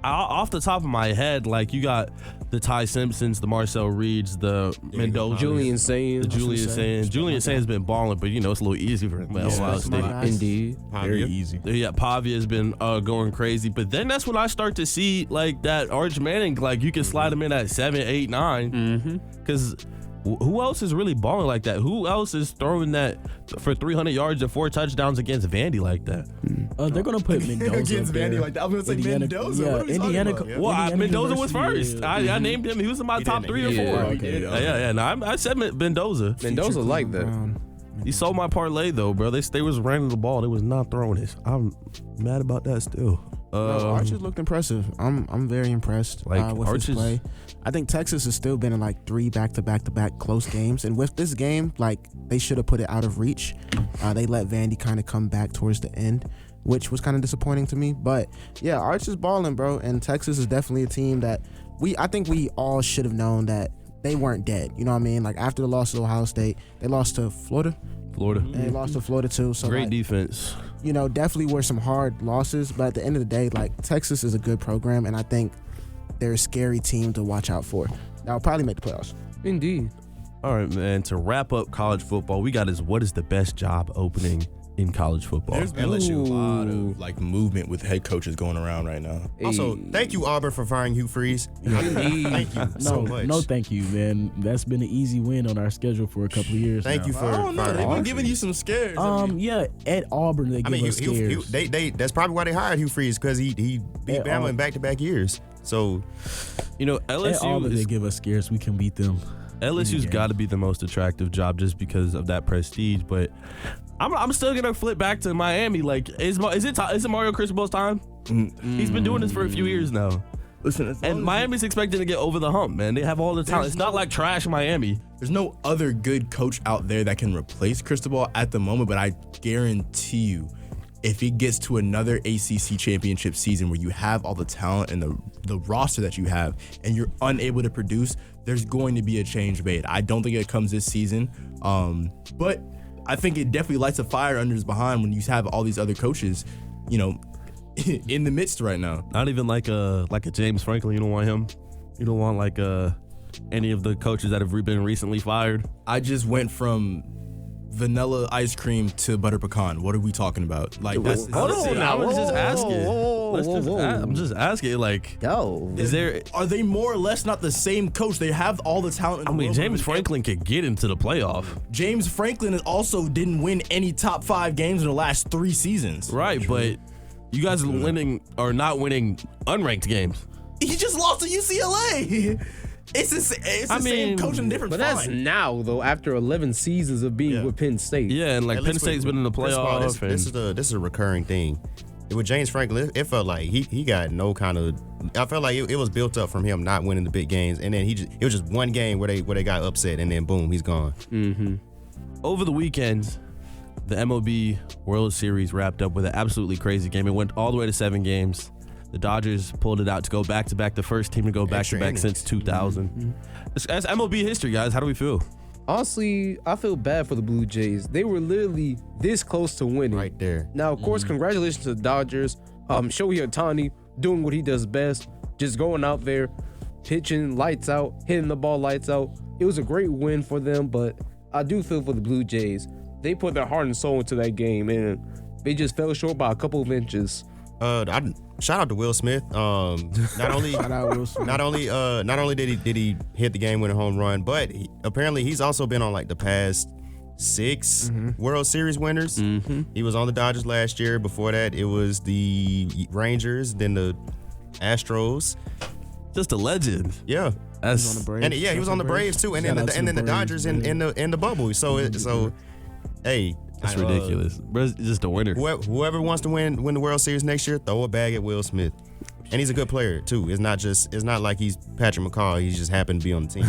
off the top of my head, like you got the Ty Simpsons, the Marcel Reeds, the Mendoza, Julian Saying. Julian Saying's been balling, but you know it's a little easy for him. Ohio State. Indeed. Very easy. Yeah, Pavia's been going crazy, but then that's when I start to see like that Arch Manning, like you can slide him in at 7, 8, 9, because who else is really balling like that? Who else is throwing that for 300 yards and 4 touchdowns against Vandy like that? They're gonna put Mendoza Against up there. Vandy like that. I was gonna say Mendoza. Yeah, What are we talking Indiana. about? Well, Mendoza was University, first. yeah. I named him. He was in my top 3 or 4. Yeah, okay. Yeah. No, I said Mendoza. Mendoza like that. He sold my parlay though, bro. They was running the ball. They was not throwing it. I'm mad about that still. Arches looked impressive. I'm very impressed Like, with his Arches- play. I think Texas has still been in like 3 back-to-back close games, and with this game, like they should have put it out of reach. They let Vandy kind of come back towards the end, which was kind of disappointing to me. But yeah, Arch is balling, bro, and Texas is definitely a team that I think we all should have known that they weren't dead. You know what I mean? Like after the loss to Ohio State, they lost to Florida. And they lost to Florida too. So Great like, defense. you know, definitely were some hard losses, but at the end of the day, like Texas is a good program, and I think they're a scary team to watch out for. That'll probably make the playoffs. Indeed. All right, man. To wrap up college football, we got what is the best job opening in college football? There's been a lot of like movement with head coaches going around right now. Also, thank you, Auburn, for firing Hugh Freeze. Thank you so much. No, thank you, man. That's been an easy win on our schedule for a couple of years. Thank now. you for I don't know. firing They've Hugh been giving Freeze. you some scares. Yeah, at Auburn they give us scares. They that's probably why they hired Hugh Freeze, because he beat At Bama in back-to-back years. So You know, At Auburn they give us scares. We can beat them. LSU's got to be the most attractive job just because of that prestige, but I'm still gonna flip back to Miami. Like, is it Mario Cristobal's time? He's been doing this for a few years now, Listen, and Miami's expecting to get over the hump. Man, they have all the talent. It's not like trash Miami. there's no other good coach out there that can replace Cristobal at the moment, but I guarantee you, if it gets to another ACC championship season where you have all the talent and the roster that you have and you're unable to produce, there's going to be a change made. I don't think it comes this season, but I think it definitely lights a fire under his behind when you have all these other coaches, you know, in the midst right now. Not even like a James Franklin. You don't want him. You don't want like any of the coaches that have been recently fired. I just went from vanilla ice cream to butter pecan. What are we talking about? Like that's Hold on now. I'm just asking. I'm just asking. Like, Yo. is there? Are they more or less not the same coach? They have all the talent in the I mean, world. James Franklin could get into the playoff, James Franklin also didn't win any top 5 games in the last 3 seasons. right? But you guys are not winning unranked games. He just lost to UCLA. It's the same coach in a different But that's font. now, though, after 11 seasons of being with Penn State. Yeah, and like at Penn least State's been in the playoff. This is a recurring thing. With James Franklin, it felt like he got no kind of. I felt like it was built up from him not winning the big games, and then it was just one game where they got upset, and then boom, he's gone. Over the weekend, the MLB World Series wrapped up with an absolutely crazy game. It went all the way to 7 games. The Dodgers pulled it out to go back-to-back, the first team to go back-to-back since 2000. That's MLB history, guys. How do we feel? Honestly, I feel bad for the Blue Jays. They were literally this close to winning. Right there. Now, of course, congratulations to the Dodgers. Shohei Ohtani doing what he does best, just going out there, pitching lights out, hitting the ball lights out. It was a great win for them, but I do feel for the Blue Jays. They put their heart and soul into that game, and they just fell short by a couple of inches. Shout out to Will Smith. Not only did he hit the game-winning home run, but apparently he's also been on like the past 6 World Series winners. He was on the Dodgers last year. Before that, it was the Rangers, then the Astros. Just a legend. Yeah. That's on the Braves. And he was on the Braves too, and then the Dodgers in the bubble. So hey, That's ridiculous. Bro, it's just a winner. Whoever wants to win the World Series next year, throw a bag at Will Smith. And he's a good player too. It's not like he's Patrick McCaw. He just happened to be on the team.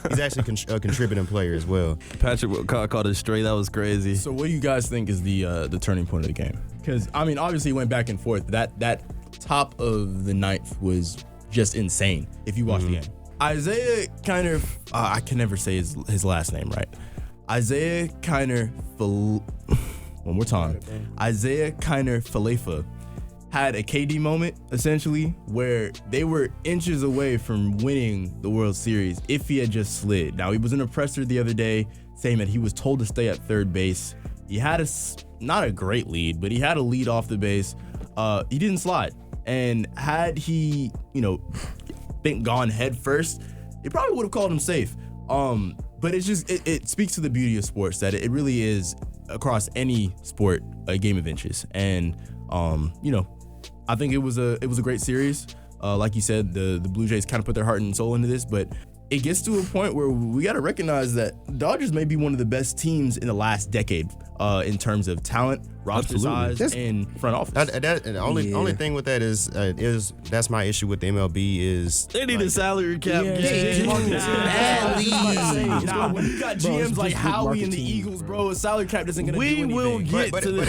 He's actually a contributing player as well. Patrick caught it straight. That was crazy. So what do you guys think is the turning point of the game? Because I mean, obviously it went back and forth. That top of the ninth was just insane. If you watch the game, Isaiah Kiner, I can never say his last name right. Isaiah Kiner, one more time. Isaiah Kiner Falefa had a KD moment, essentially, where they were inches away from winning the World Series if he had just slid. Now, he was in a presser the other day saying that he was told to stay at third base. He had not a great lead, but he had a lead off the base. He didn't slide. And had he, gone head first, it probably would have called him safe. But it's just, it speaks to the beauty of sports that it really is, across any sport, a game of inches. And, I think it was a great series. Like you said, the Blue Jays kind of put their heart and soul into this, but it gets to a point where we got to recognize that Dodgers may be one of the best teams in the last decade in terms of talent, roster size, and front office. The only thing with that is that's my issue with the MLB is they need a salary cap. When you got GMs like Howie and the Eagles, bro, a salary cap isn't going to do anything. We will get but to the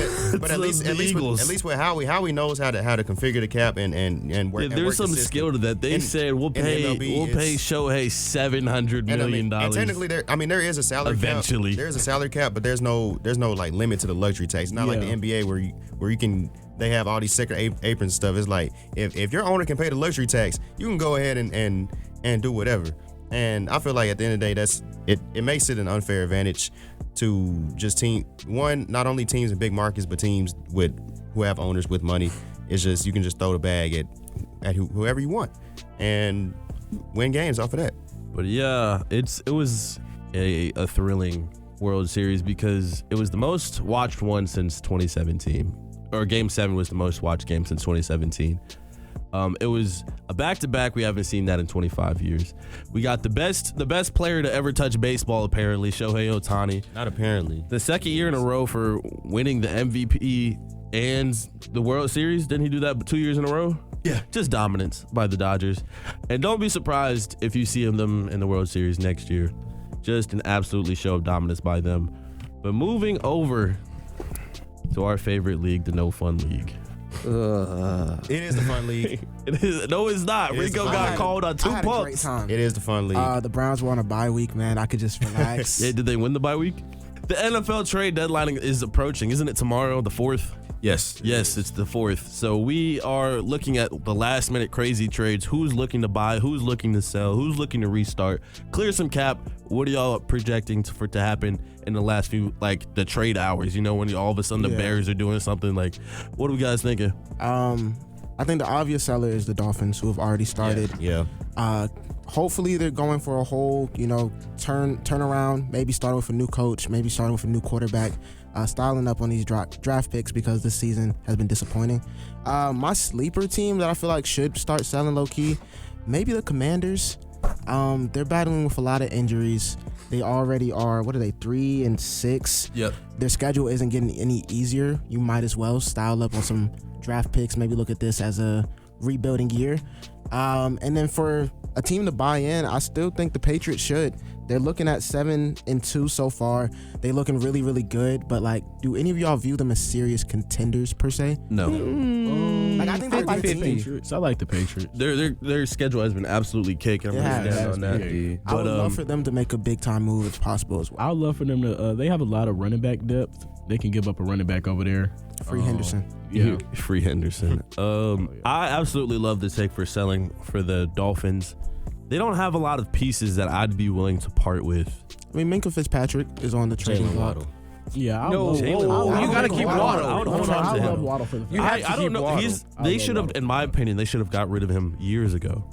at least with Howie knows how to configure the cap and work. Yeah, there's some skill to that. They said we'll pay Shohei $700 million. And technically, there is a salary cap. Eventually, there's a salary cap, but there's no like limit to the luxury tax. It's not like the NBA where you can. They have all these second apron stuff. It's like if your owner can pay the luxury tax, you can go ahead and do whatever. And I feel like at the end of the day, it makes it an unfair advantage to just not only teams in big markets, but teams who have owners with money. It's just you can just throw the bag at whoever you want and win games off of that. But yeah, it was a thrilling World Series because it was the most watched one since 2017. Or Game 7 was the most watched game since 2017. It was a back-to-back. We haven't seen that in 25 years. We got the best player to ever touch baseball, apparently, Shohei Ohtani. Not apparently. The second year in a row for winning the MVP and the World Series. Didn't he do that 2 years in a row? Yeah. Just dominance by the Dodgers. And don't be surprised if you see them in the World Series next year. Just an absolutely show of dominance by them. But moving over to our favorite league, the No Fun League. It is the fun league. It is. No, it's not. Rico got called on 2 Great punts. time. It is the fun league. The Browns were on a bye week, man. I could just relax. Yeah, did they win the bye week? The NFL trade deadline is approaching. Isn't it tomorrow, the 4th? Yes, it's the 4th. So we are looking at the last minute crazy trades. Who's looking to buy? Who's looking to sell? Who's looking to restart? Clear some cap. What are y'all projecting for it to happen in the last few, like the trade hours? When all of a sudden the Bears are doing something. Like, what are we guys thinking? I think the obvious seller is the Dolphins, who have already started. Yeah. Hopefully they're going for a whole, turnaround. Maybe starting with a new coach. Maybe starting with a new quarterback. Styling up on these draft picks because this season has been disappointing. My sleeper team that I feel like should start selling low key, maybe the Commanders. They're battling with a lot of injuries. They already are, 3-6? Yep. Their schedule isn't getting any easier. You might as well style up on some draft picks. Maybe look at this as a rebuilding year. And then for a team to buy in, I still think the Patriots should. They're looking at 7-2 so far. They're looking really, really good. But do any of y'all view them as serious contenders per se? No. I think they're like the Patriots. I like the Patriots. Their schedule has been absolutely kicked. I'm going to stand on that. I would love for them to make a big time move if possible as well. I would love for them to. They have a lot of running back depth. They can give up a running back over there. Free Henderson. Yeah. Free Henderson. I absolutely love the take for selling for the Dolphins. They don't have a lot of pieces that I'd be willing to part with. I mean, Minkah Fitzpatrick is on the trading block. Yeah, you gotta keep Waddle. I would hold on to him. I love Waddle for the You have to I don't keep know. Waddle. They should have, in my opinion, they should have got rid of him years ago.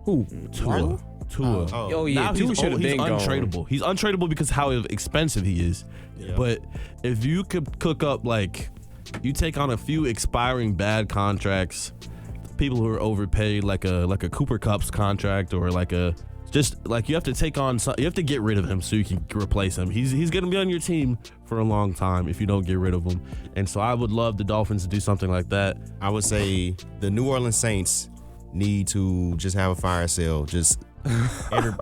Who? Tua. Oh yeah, Now Tua he's should have been gone. untradeable. He's untradeable because how expensive he is. Yeah. But if you could cook up you take on a few expiring bad contracts, people who are overpaid, like a Cooper Kupp's contract, or you have to take on you have to get rid of him so you can replace him. He's gonna be on your team for a long time if you don't get rid of him. And so I would love the Dolphins to do something like that. I would say the New Orleans Saints need to just have a fire sale. Just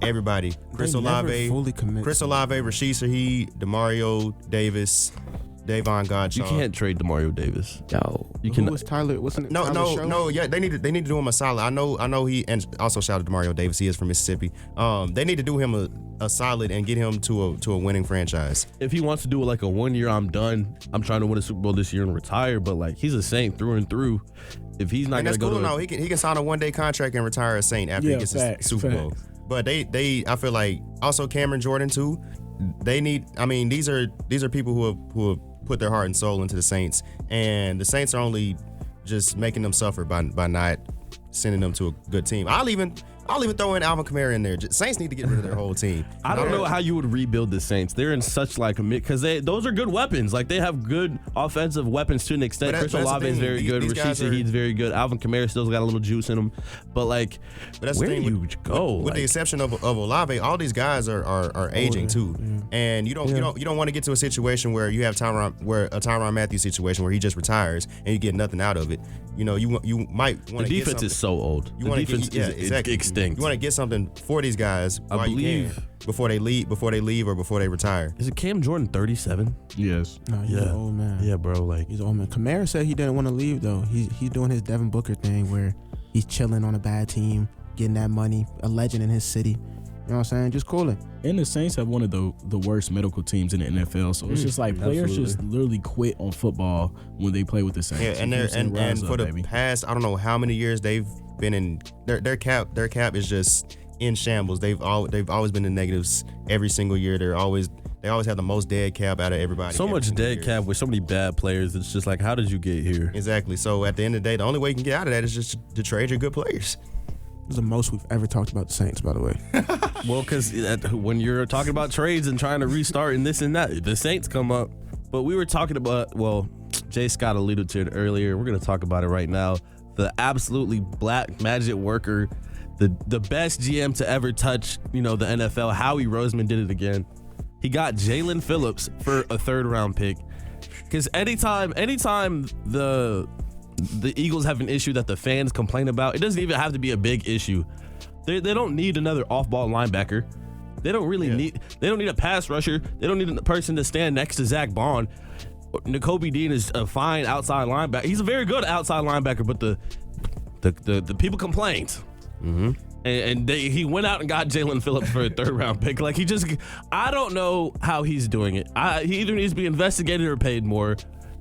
everybody. Chris Olave, Rashid Shaheed, Demario Davis, Davon Godshaw. You can't trade Demario Davis. Yo. You Who can. was Tyler? What's the name? Tyler Show? No. Yeah, they need to do him a solid. I know he, and also shout out to Demario Davis. He is from Mississippi. They need to do him a solid and get him to a winning franchise. If he wants to do it like a 1 year, I'm done. I'm trying to win a Super Bowl this year and retire. But like he's a Saint through and through. If he's not And gonna that's go cool. to No, he can sign a 1 day contract and retire a Saint after he gets his Super Bowl. But they I feel like also Cameron Jordan too. They need. I mean, these are people who have put their heart and soul into the Saints, and the Saints are only just making them suffer by not sending them to a good team. I'll even throw in Alvin Kamara in there. Saints need to get rid of their whole team. I don't know how you would rebuild the Saints. They're in such like a because those are good weapons. Like they have good offensive weapons to an extent. But Chris that's the Olave is thing. very good. These guys Rashid Shaheed's very good. Alvin Kamara still's got a little juice in him. But like, that's where the do thing you go? With the exception of Olave, all these guys are aging too, and you don't want to get to a situation where you have Tyrann Mathieu situation where he just retires and you get nothing out of it. You know, you might want to. The defense is so old. The defense is extinct. You want to get something for these guys I believe before they leave or before they retire. Is it Cam Jordan 37? Yes. No, he's an old man. Yeah, bro. Like He's an old man. Kamara said he didn't want to leave though. He's doing his Devin Booker thing where he's chilling on a bad team, getting that money, a legend in his city. You know what I'm saying? Just cooling. And the Saints have one of the worst medical teams in the NFL. So it's just like players just literally quit on football when they play with the Saints. Yeah, and for the past I don't know how many years they've been in their cap is just in shambles. They've always been in negatives every single year. They always have the most dead cap out of everybody. so much dead cap with so many bad players. It's just like, how did you get here? Exactly. So at the end of the day, the only way you can get out of that is just to trade your good players. This is the most we've ever talked about the Saints, by the way. Well, because when you're talking about trades and trying to restart and this and that, the Saints come up. But we were talking about, well, Jay Scott alluded to it earlier. We're going to talk about it right now. The absolutely black magic worker, the best GM to ever touch, the NFL, Howie Roseman did it again. He got Jalen Phillips for a 3rd round pick. Because anytime the Eagles have an issue that the fans complain about, it doesn't even have to be a big issue. They don't need another off-ball linebacker. They don't need a pass rusher. They don't need a person to stand next to Zach Bond. Nakobe Dean is a fine outside linebacker. He's a very good outside linebacker, but the people complained. Mm-hmm. And he went out and got Jalen Phillips for a 3rd round pick. Like I don't know how he's doing it. He either needs to be investigated or paid more.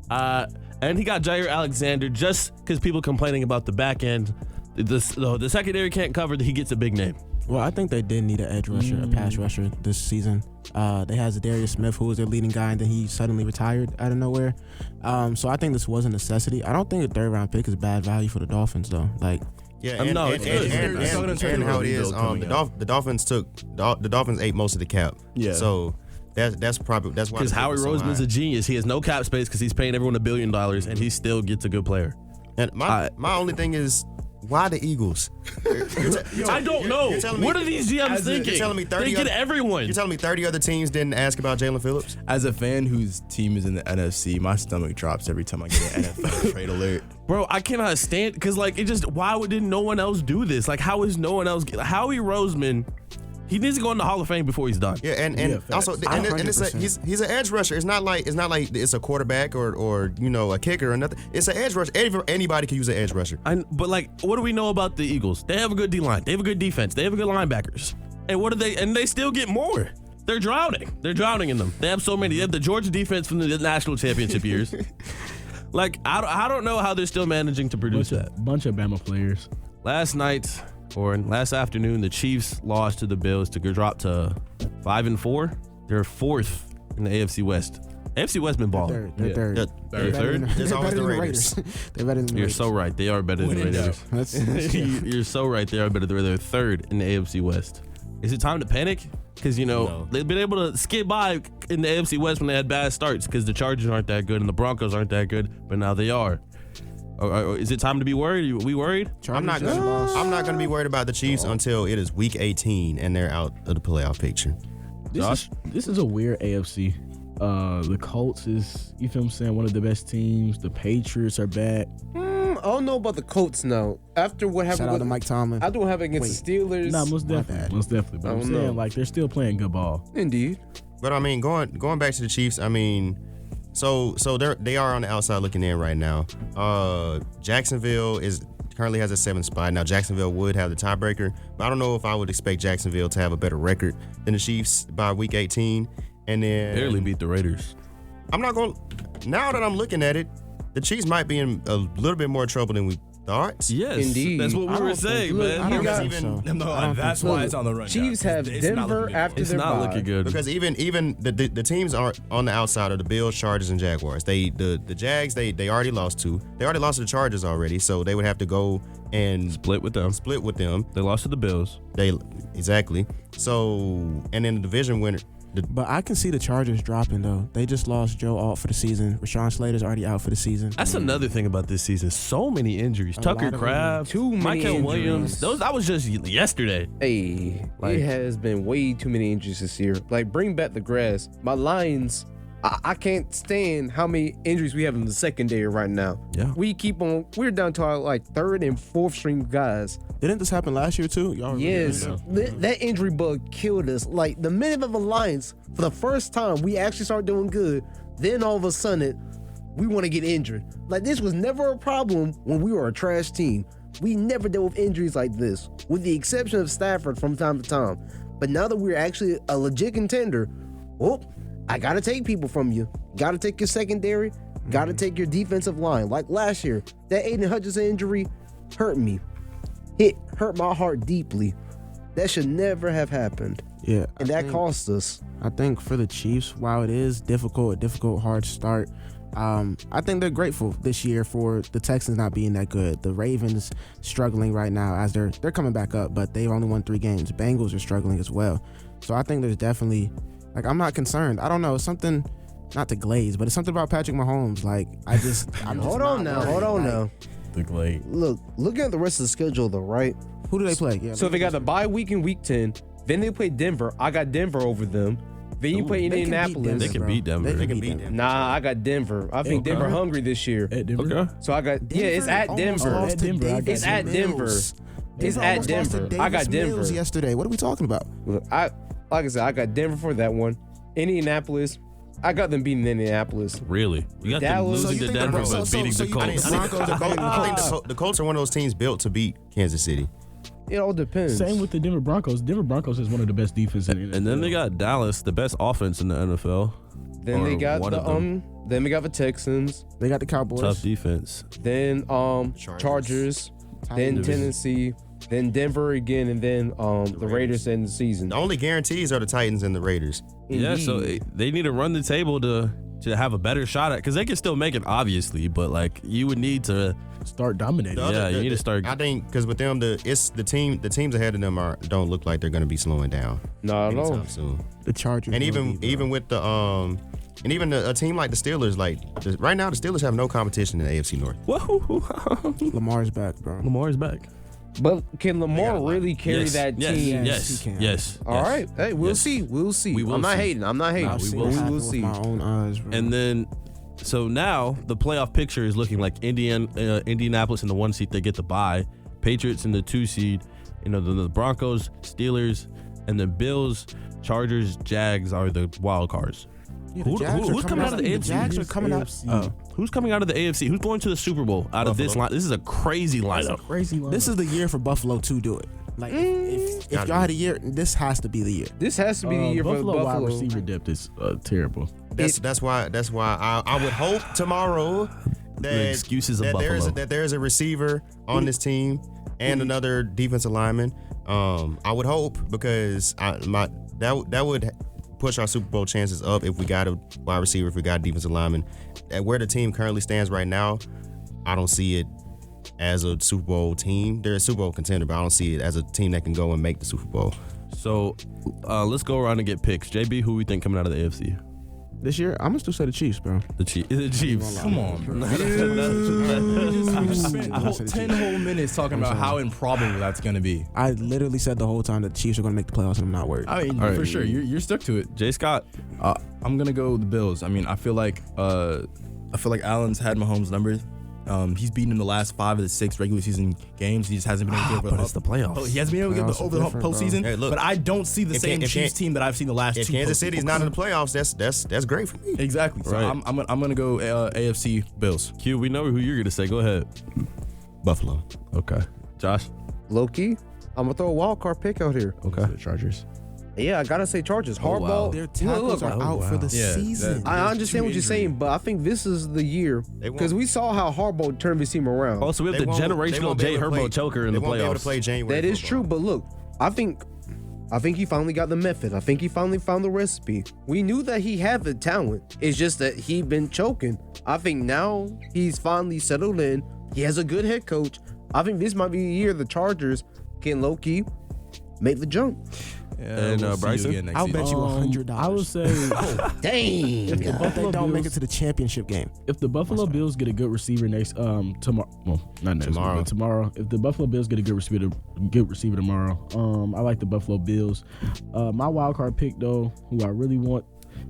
And he got Jair Alexander just because people complaining about the back end. The secondary can't cover that he gets a big name. Well, I think they did need an edge rusher, a pass rusher this season. They has Darius Smith, who was their leading guy, and then he suddenly retired out of nowhere. So I think this was a necessity. I don't think a 3rd round pick is bad value for the Dolphins, though. Like, yeah, and how it is. The Dolphins ate most of the cap. Yeah. So that's why. Because Howie Roseman's a genius. He has no cap space because he's paying everyone $1 billion, and he still gets a good player. And my only thing is, why the Eagles? I don't know. What are these GMs thinking? You're telling me 30 they get everyone. You're telling me 30 other teams didn't ask about Jalen Phillips? As a fan whose team is in the NFC, my stomach drops every time I get an NFL trade alert. Bro, I cannot stand because why didn't no one else do this? Like, how is no one else? Howie Roseman, he needs to go in the Hall of Fame before he's done. Yeah, and also he's an edge rusher. It's not like it's a quarterback or a kicker or nothing. It's an edge rusher. Anybody can use an edge rusher. But what do we know about the Eagles? They have a good D-line. They have a good defense. They have a good linebackers. And what are they? And they still get more. They're drowning. They're drowning in them. They have so many. They have the Georgia defense from the national championship years. Like, I don't know how they're still managing to produce that. Bunch of Bama players. Last afternoon, the Chiefs lost to the Bills to drop to 5-4. They're 4th in the AFC West. AFC West been balling. They're third. They're third? There's always the Raiders. They're better than the You're Raiders. so right. They are better than the Raiders. You're so right. They are better. They're 3rd in the AFC West. Is it time to panic? Because, they've been able to skid by in the AFC West when they had bad starts because the Chargers aren't that good and the Broncos aren't that good, but now they are. Is it time to be worried? Are we worried? I'm not going to be worried about the Chiefs until it is week 18 and they're out of the playoff picture. This is a weird AFC. The Colts is, you feel what I'm saying, one of the best teams. The Patriots are back. I don't know about the Colts now. After what happened Shout out to Mike Tomlin. after what happened against the Steelers. Nah, most definitely. But I'm saying, they're still playing good ball. Indeed. But I mean, going back to the Chiefs, I mean, So they are on the outside looking in right now. Jacksonville currently has a 7th spot. Now Jacksonville would have the tiebreaker, but I don't know if I would expect Jacksonville to have a better record than the Chiefs by week 18. And then Barely beat the Raiders. I'm not going. Now that I'm looking at it, the Chiefs might be in a little bit more trouble than we thought. Yes, Indeed. That's what we were saying, look, man. you got- No, that's why it's on the run. Chiefs have Denver after It's their not bye. looking good. Because even the teams are on the outside of the Bills, Chargers, and Jaguars. The Jags they already lost to. They already lost to the Chargers already, so they would have to go and Split with them. split with them. They lost to the Bills. Exactly. So and then the division winner. But I can see the Chargers dropping though. They just lost Joe Alt for the season. Rashawn Slater's already out for the season. That's another thing about this season. So many injuries. A Tucker lot of Kraft, Too many Michael injuries. Williams. That was just yesterday. Hey, Like- it has been way too many injuries this year. Like, bring back the grass. My Lions, I can't stand how many injuries we have in the secondary right now. Yeah. We're down to our like 3rd and 4th string guys. Didn't this happen last year too? Y'all remember Yes, that? that injury bug killed us. Like, the minute of the Lions, for the first time, we actually started doing good. Then all of a sudden, we want to get injured. Like, this was never a problem when we were a trash team. We never dealt with injuries like this, with the exception of Stafford from time to time. But now that we're actually a legit contender, I gotta take people from you. Gotta take your secondary. Gotta take your defensive line. Like last year, that Aiden Hutchinson injury hurt me. It hurt my heart deeply. That should never have happened. Yeah. And that cost us. I think for the Chiefs, while it is difficult, hard start, I think they're grateful this year for the Texans not being that good. The Ravens struggling right now as they're coming back up, but they've only won 3 games. Bengals are struggling as well. So I think there's definitely, like, I'm not concerned. I don't know, it's something, not to glaze, but it's something about Patrick Mahomes. Like, I'm just Hold on not now. worried. Hold on Like, now. The Glade. Look, looking at the rest of the schedule though, right? Who do they play? Yeah, So they got the bye week in week 10. Then they play Denver. I got Denver over them. Then you play they can beat Indianapolis. They can bro. beat Denver. They They can can beat beat them. Nah, I got Denver. I think Okay. Denver hungry this year. At Denver. Okay. So I got it's at almost Denver. lost At to Denver, I got Davis It's at Denver. Mills. It's Denver at almost lost to Denver. I got Davis Denver. Mills yesterday. What are we talking about? Look, like I said, I got Denver for that one. Indianapolis. I got them beating Indianapolis. Really? You got them Dallas. So losing you to think Denver, the- but so- beating so the you think Colts. the Broncos are better than the I think Colts? the Colts are one of those teams built to beat Kansas City. It all depends. Same with the Denver Broncos. Denver Broncos is one of the best defenses in the And then NFL. they got Dallas, the best offense in the NFL. Then they Or got one the of them. then we got the Texans. They got the Cowboys. Tough defense. Then Chargers. Then Titans. Tennessee. Then Denver again, and then the Raiders end the season. The only guarantees are the Titans and the Raiders. Yeah, so Indeed. they need to run the table to have a better shot at, because they can still make it, obviously, but like you would need to. start dominating. Yeah, you need to start. I think because with them, the teams ahead of them don't look like they're going to be slowing down Not at all. anytime soon. The Chargers. And will be, bro. even with the and even a team like the Steelers, right now the Steelers have no competition in the AFC North. Lamar's back, bro. Lamar's back. But can Lamar really carry Yes, that yes, team? Yes, he can. yes. All right. Hey, we'll yes. see. We'll see. We will I'm not see. hating. I'm not hating. Nah, I've we seen will it see. happen will with see. my own eyes, bro. And then, so now the playoff picture is looking like Indianapolis in the 1 seed, they get the bye. Patriots in the 2 seed. You know, the Broncos, Steelers, and the Bills, Chargers, Jags are the wild cards. Yeah, the Who- Jags are who's coming out of the The AFC? Jags are coming out. AFC. Who's coming out of the AFC? Who's going to the Super Bowl out of this line? This is a crazy That's a lineup. crazy line. This is the year for Buffalo to do it. Like, if y'all had a year, this has to be the year. This has to be the year for the Buffalo wide Buffalo. receiver depth is terrible. That's why I would hope tomorrow The excuses of Buffalo. that there is a receiver on this team and another defensive lineman. I would hope, because that would push our Super Bowl chances up if we got a wide receiver, if we got a defensive lineman. At where the team currently stands right now, I don't see it as a Super Bowl team. They're a Super Bowl contender, but I don't see it as a team that can go and make the Super Bowl. So let's go around and get picks. JB, who we think coming out of the AFC? This year, I'm gonna still say the Chiefs, bro. The Chiefs. Come on, bro. We spent 10 whole minutes talking about how improbable that's going to be. I literally said the whole time that the Chiefs are gonna make the playoffs, and I'm not worried. I mean, All right. for sure, you're stuck to it. Jay Scott. I'm gonna go with the Bills. I mean, I feel like Allen's had Mahomes' number He's beaten in the last 5 of the 6 regular season games. He just hasn't been able to get over But it's the playoffs. He hasn't been able to get over the postseason. Hey, look, but I don't see the same Chiefs team that I've seen the last 2 If Kansas City's not in the playoffs, that's great for me. Exactly. So Right. I'm gonna go AFC Bills. Q, we know who you're gonna say. Go ahead. Buffalo. Okay. Josh. Low-key, I'm going to throw a wild card pick out here. Okay. Chargers. Yeah, I got to say Chargers. Oh, wow. Hardball. Their tackles are out for the Yeah, season. I understand what you're saying, but I think this is the year They won't- because we saw how Harbaugh turned his team around. Also, we have They the won't- they generational won't be Jay able to play- Herbo choker in they the won't be able to playoffs. play January. That is football. true, but look, I think he finally got the method. I think he finally found the recipe. We knew that he had the talent. It's just that he'd been choking. I think now he's finally settled in. He has a good head coach. I think this might be the year the Chargers can low-key make the jump. And, we'll see you Bryson? again next I'll season. bet you $100. I would say Dang. But Buffalo they don't make Bills- it to the championship game. if the Buffalo Bills get a good receiver next tomorrow, well, not next Tomorrow. week, but tomorrow. If the Buffalo Bills get a good receiver tomorrow, I like the Buffalo Bills. My wild card pick though, who I really want,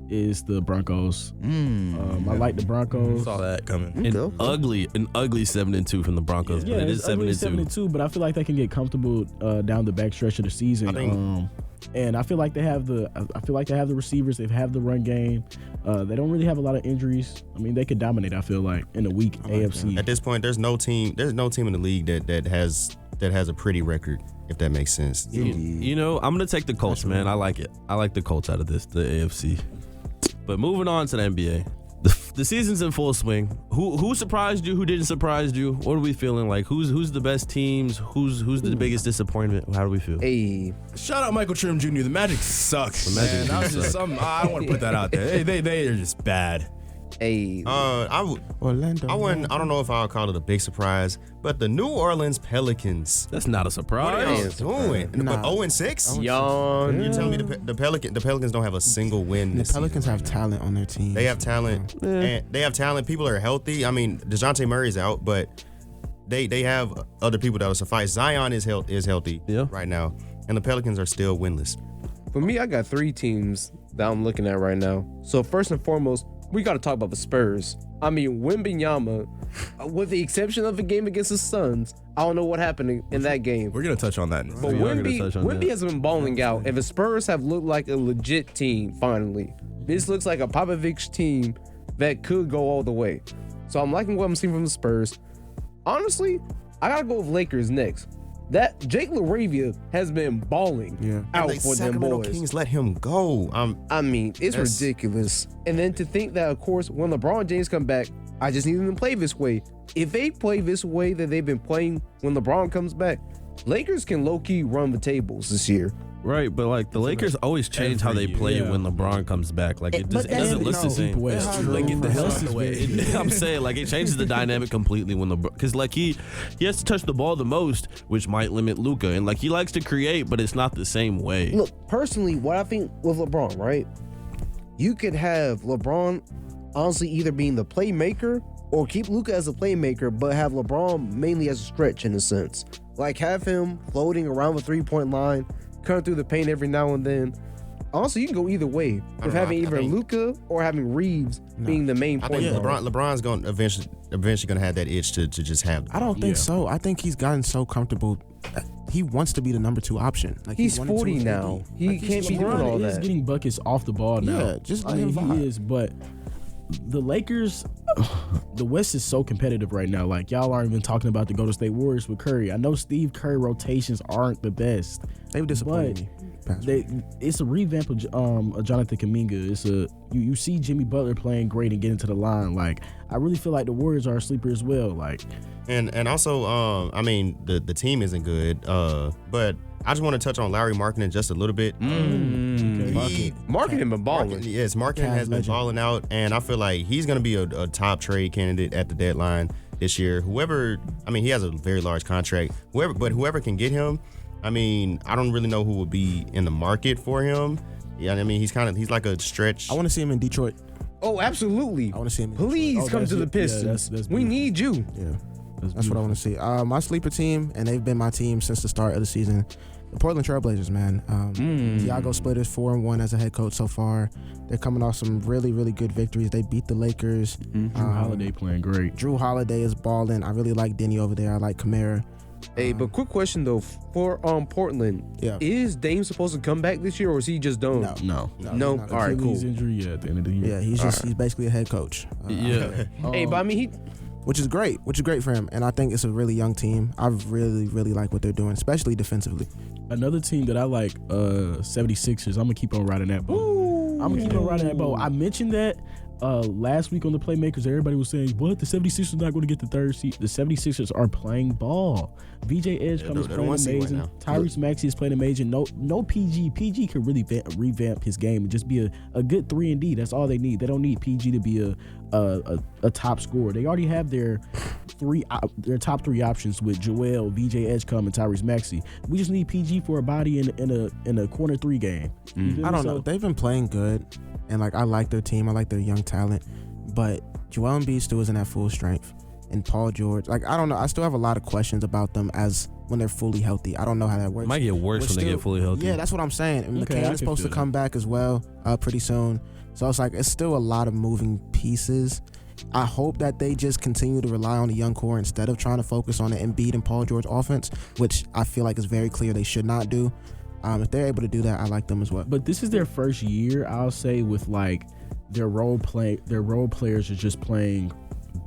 is the Broncos. I like the Broncos. Saw that coming. An ugly 7-2 from the Broncos, Yeah, but it is it's ugly 7-2. but I feel like they can get comfortable down the back stretch of the season. I think- And I feel like they have the receivers. They have the run game. They don't really have a lot of injuries. I mean, they could dominate. I feel like in a weak AFC. At this point, there's no team in the league that has a pretty record, if that makes sense. You know, I'm gonna take the Colts, man. I like it. I like the Colts out of this, the AFC. But moving on to the NBA, the season's in full swing. Who surprised you? Who didn't surprise you? What are we feeling like? Who's the best teams? Who's the biggest disappointment? How do we feel? Hey, Shout out Michael Trim Jr. The Magic sucks. The Magic man. do That was just suck. something. I don't want to put that out there. They are just bad. hey. Orlando. I don't know if I'll call it a big surprise, but the New Orleans Pelicans. That's not a What are surprise. y'all doing? Nah. 0-6? Yawn. You're telling me the Pelicans don't have a single win The this Pelicans season? have talent on their team. They have talent. And they have talent. People are healthy. I mean, DeJounte Murray's out, but they have other people that will suffice. Zion is healthy right now, and the Pelicans are still winless. For me, I got 3 teams that I'm looking at right now. So first and foremost, we got to talk about the Spurs. I mean, Wembyana, with the exception of the game against the Suns, I don't know what happened in that game. We're gonna touch on that. But We are gonna touch on Wemby that. has been balling out, and the Spurs have looked like a legit team finally. This looks like a Popovich team that could go all the way. So I'm liking what I'm seeing from the Spurs. Honestly, I gotta go with Lakers next. That Jake LaRavia has been balling out And the for them Sacramento boys. Kings let him go. I mean, it's That's- ridiculous. And then to think that, of course, when LeBron James come back, I just need them to play this way. If they play this way that they've been playing when LeBron comes back, Lakers can low-key run the tables this year. Right, but like the Lakers always change how they Every year, play yeah. when LeBron comes back. Like it But doesn't look the same. West. Like, get the hell out of the way. I'm saying like it changes the dynamic completely when because like he has to touch the ball the most, which might limit Luka, and like he likes to create, but it's not the same way. Look, personally, what I think with LeBron, right? You could have LeBron honestly either being the playmaker or keep Luka as a playmaker, but have LeBron mainly as a stretch in a sense. Like have him floating around the 3-point line, cutting through the paint every now and then. Honestly, you can go either way. With having either Luka or having Reeves being the main I point think guard. LeBron's going eventually going to have that itch to just have. I don't think so. I think he's gotten so comfortable. He wants to be the number 2 option. Like He's 1 and 2 40 is now. AD. He Like, he's can't be doing LeBron. all is that. getting buckets off the ball now. Yeah, just let him he vibe. is, but the Lakers, the West is so competitive right now. Like y'all aren't even talking about the Golden State Warriors with Curry. I know Steve Curry rotations aren't the best. They've disappointed me. It's a revamp of Jonathan Kuminga. It's you see Jimmy Butler playing great and getting to the line. Like I really feel like the Warriors are a sleeper as well. Like And also, I mean, the team isn't good. But I just want to touch on Larry Markkinen just a little bit. Marketing been balling. Yes, Markkinen has been balling out, and I feel like he's going to be a top trade candidate at the deadline this year. He has a very large contract. Whoever can get him, I mean, I don't really know who would be in the market for him. Yeah, I mean, he's like a stretch. I want to see him in Detroit. Oh, absolutely. I want to see him in Please Detroit. come that's to the it. Yeah, Pistons. that's We need you. Yeah. That's what I want to see. My sleeper team, and they've been my team since the start of the season, The Portland Trailblazers, man. Thiago Splitter's 4-1 as a head coach so far. They're coming off some really, really good victories. They beat the Lakers. Drew Holiday playing great. Drew Holiday is balling. I really like Denny over there. I like Kamara. Hey, but quick question though for Portland. Yeah. Is Dame supposed to come back this year, or is he just done? No. he's No? not. All right, cool. Achilles injury at the end of the year. Yeah, he's basically a head coach. Yeah. Hey, but I mean, Which is great for him. And I think it's a really young team. I really, really like what they're doing, especially defensively. Another team that I like, 76ers. I'm gonna keep on riding that boat. I mentioned that last week on the Playmakers. Everybody was saying, "What? The 76ers are not going to get the third seed." The 76ers are playing ball. VJ Edgecombe is playing amazing. Tyrese Maxey is playing amazing. No PG. PG can really revamp his game and just be a good 3-and-D. That's all they need. They don't need PG to be a top scorer. They already have their top three options with Joel, VJ Edgecombe, and Tyrese Maxey. We just need PG for a body in a corner 3 game. I don't know. They've been playing good, and I like their team. I like their young talent, but Joel Embiid still isn't at full strength, and Paul George. I don't know. I still have a lot of questions about them as when they're fully healthy. I don't know how that works. It might get worse when they get fully healthy. Yeah, that's what I'm saying. And McCann is supposed to come back as well pretty soon. So it's still a lot of moving pieces. I hope that they just continue to rely on the young core instead of trying to focus on the Embiid and Paul George offense, which I feel like is very clear they should not do. If they're able to do that, I like them as well. But this is their first year, I'll say, with their role players are just playing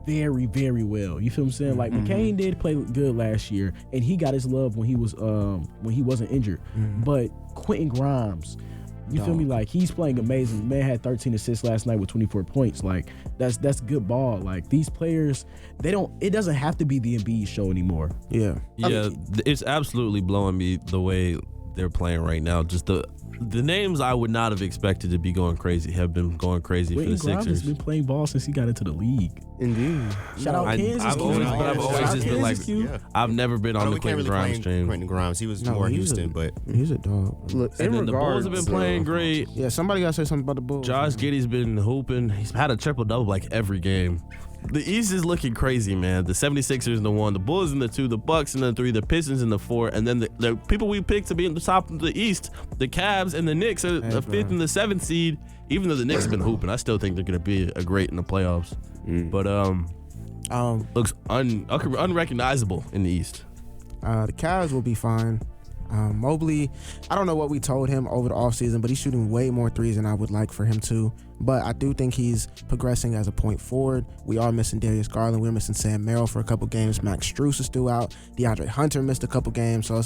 very, very well. You feel what I'm saying? McCain did play good last year, and he got his love when he wasn't injured. But Quentin Grimes, you feel me? He's playing amazing. Man had 13 assists last night with 24 points. That's good ball. These players, it doesn't have to be the Embiid show anymore. Yeah. It's absolutely blowing me the way they're playing right now. Just the names I would not have expected to be going crazy have been going crazy for the Grimes Sixers. has been playing ball since he got into the league. Indeed. Shout out Kansas. I've always just been I've never been on the Quentin Grimes train. Quentin Grimes, he was more Houston, but he's a dog. Look, And then the Bulls have been playing great. Yeah, somebody gotta say something about the Bulls. Josh Giddey's been hooping. He's had a triple-double every game. The East is looking crazy, man. The 76ers in the 1, the Bulls in the 2, the Bucks in the 3, the Pistons in the 4, and then the people we picked to be in the top of the East, the Cavs and the Knicks are the 5th and the 7th seed. Even though the Knicks have been hooping, I still think they're going to be a great in the playoffs. But looks unrecognizable in the East. The Cavs will be fine. Mobley, I don't know what we told him over the offseason, but he's shooting way more threes than I would like for him to. But I do think he's progressing as a point forward. We are missing Darius Garland. We're missing Sam Merrill for a couple games. Max Strus is still out. DeAndre Hunter missed a couple games. So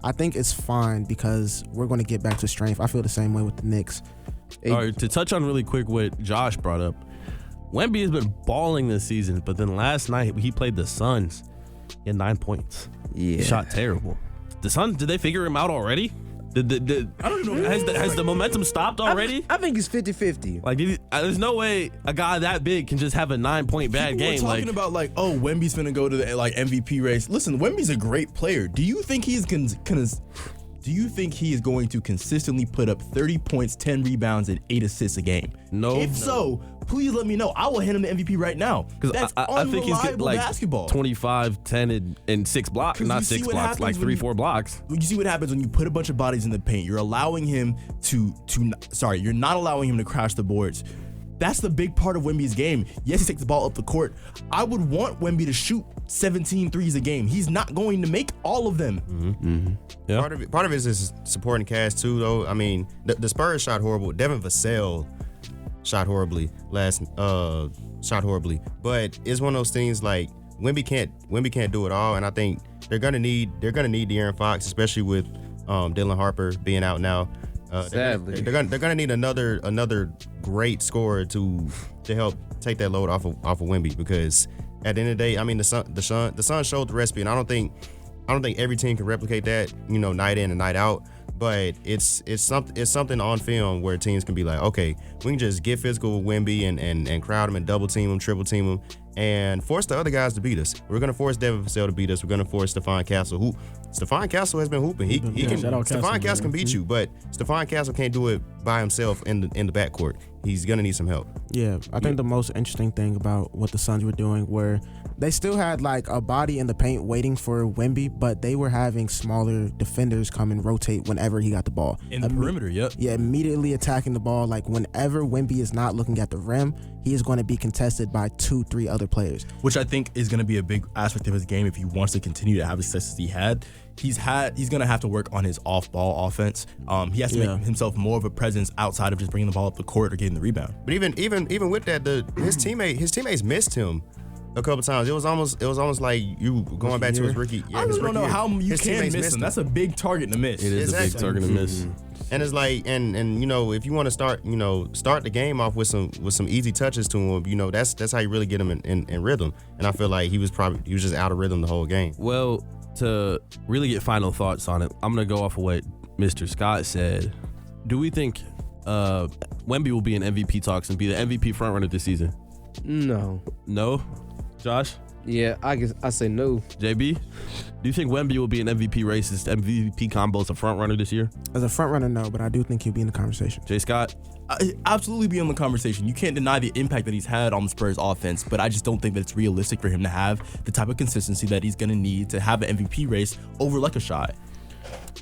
I think it's fine because we're going to get back to strength. I feel the same way with the Knicks. All right, to touch on really quick what Josh brought up, Wemby has been balling this season, but then last night he played the Suns. He had 9 points. Yeah. Shot terrible. The Suns, did they figure him out already? I don't know. Has the momentum stopped already? I think it's 50-50. There's no way a guy that big can just have a 9-point bad game. We're talking about Wemby's gonna go to the MVP race. Listen, Wemby's a great player. Do you think he is going to consistently put up 30 points, 10 rebounds, and 8 assists a game? No. If so, please let me know. I will hand him the MVP right now. That's I think he's getting basketball. 25, 10, and 6 blocks. Not 6 blocks, 3-4 blocks. You see what happens when you put a bunch of bodies in the paint. You're allowing him you're not allowing him to crash the boards. That's the big part of Wemby's game. Yes, he takes the ball up the court. I would want Wemby to shoot 17 threes a game. He's not going to make all of them. Yeah. part of it is supporting cast too, though. I mean, the Spurs shot horrible. Devin Vassell shot horribly shot horribly. But it's one of those things Wemby can't do it all, and I think they're gonna need De'Aaron Fox, especially with Dylan Harper being out now. Sadly, they're gonna need another great scorer to help take that load off of Wemby, because at the end of the day, I mean the Sun showed the recipe, and I don't think every team can replicate that, night in and night out. But it's something on film where teams can be like, okay, we can just get physical with Wemby and crowd him and double team him, triple team him, and force the other guys to beat us. We're gonna force Devin Vassell to beat us. We're gonna force Stephon Castle, Stephon Castle has been hooping. He can. shout out Stephon Castle, Castle can beat you, but Stephon Castle can't do it by himself in the backcourt. He's gonna need some help. Yeah, I think the most interesting thing about what the Suns were doing were they still had like a body in the paint waiting for Wemby, but they were having smaller defenders come and rotate whenever he got the ball. In the perimeter, yep. Yeah, immediately attacking the ball. Like whenever Wemby is not looking at the rim, he is going to be contested by 2-3 other players. Which I think is going to be a big aspect of his game if he wants to continue to have the success he had. He's going to have to work on his off-ball offense. He has to make himself more of a presence outside of just bringing the ball up the court or getting the rebound. But even with that, his teammates missed him a couple times. It was almost like you going back to his rookie. Yeah, I really don't know how you his can teammates miss missed him. That's a big target to miss. It is a big target to miss. And it's like, and you know, if you want to start the game off with some easy touches to him, you know, that's how you really get him in rhythm. And I feel like he was just out of rhythm the whole game. Well, to really get final thoughts on it, I'm gonna go off of what Mr. Scott said. Do we think Wemby will be in MVP talks and be the MVP frontrunner this season? No. No? Josh? Yeah, I say no. JB? Do you think Wemby will be in MVP races, MVP combos a frontrunner this year? As a front runner, no, but I do think he'll be in the conversation. J. Scott? Absolutely be in the conversation. You can't deny the impact that he's had on the Spurs offense, but I just don't think that it's realistic for him to have the type of consistency that he's going to need to have an MVP race over like a shot.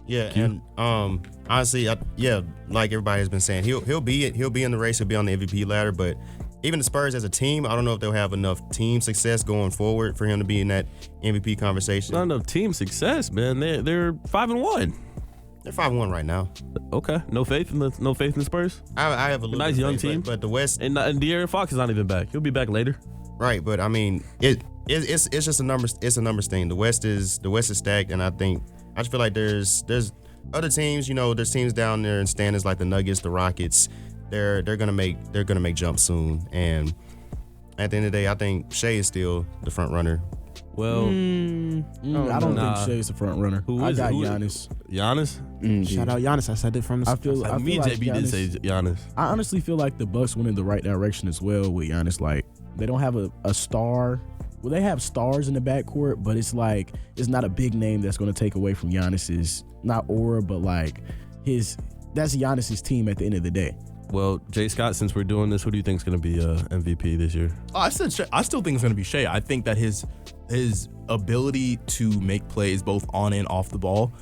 Yeah, and honestly, like everybody has been saying, he'll be in the race, he'll be on the MVP ladder, but even the Spurs as a team, I don't know if they'll have enough team success going forward for him to be in that MVP conversation. Not enough team success, man. They're 5-1. They're 5-1 right now. Okay, no faith in the Spurs. I have a little nice bit young of faith, team, but the West and De'Aaron Fox is not even back. He'll be back later. Right, but I mean, it's just a numbers. It's a numbers thing. The West is stacked, and I just feel like there's other teams. You know, there's teams down there in standings like the Nuggets, the Rockets. They're gonna make jumps soon, and at the end of the day, I think Shea is still the front runner. Well, I don't think Shea's the front runner. I got Giannis. Giannis? Shout out Giannis. I said it from the I feel like JB did say Giannis. I honestly feel like the Bucks went in the right direction as well with Giannis. Like, they don't have a star. Well, they have stars in the backcourt, but it's like it's not a big name that's going to take away from Giannis's, not aura, but like that's Giannis's team at the end of the day. Well, Jay Scott, since we're doing this, who do you think is going to be MVP this year? I still think it's going to be Shea. I think that his ability to make plays both on and off the ball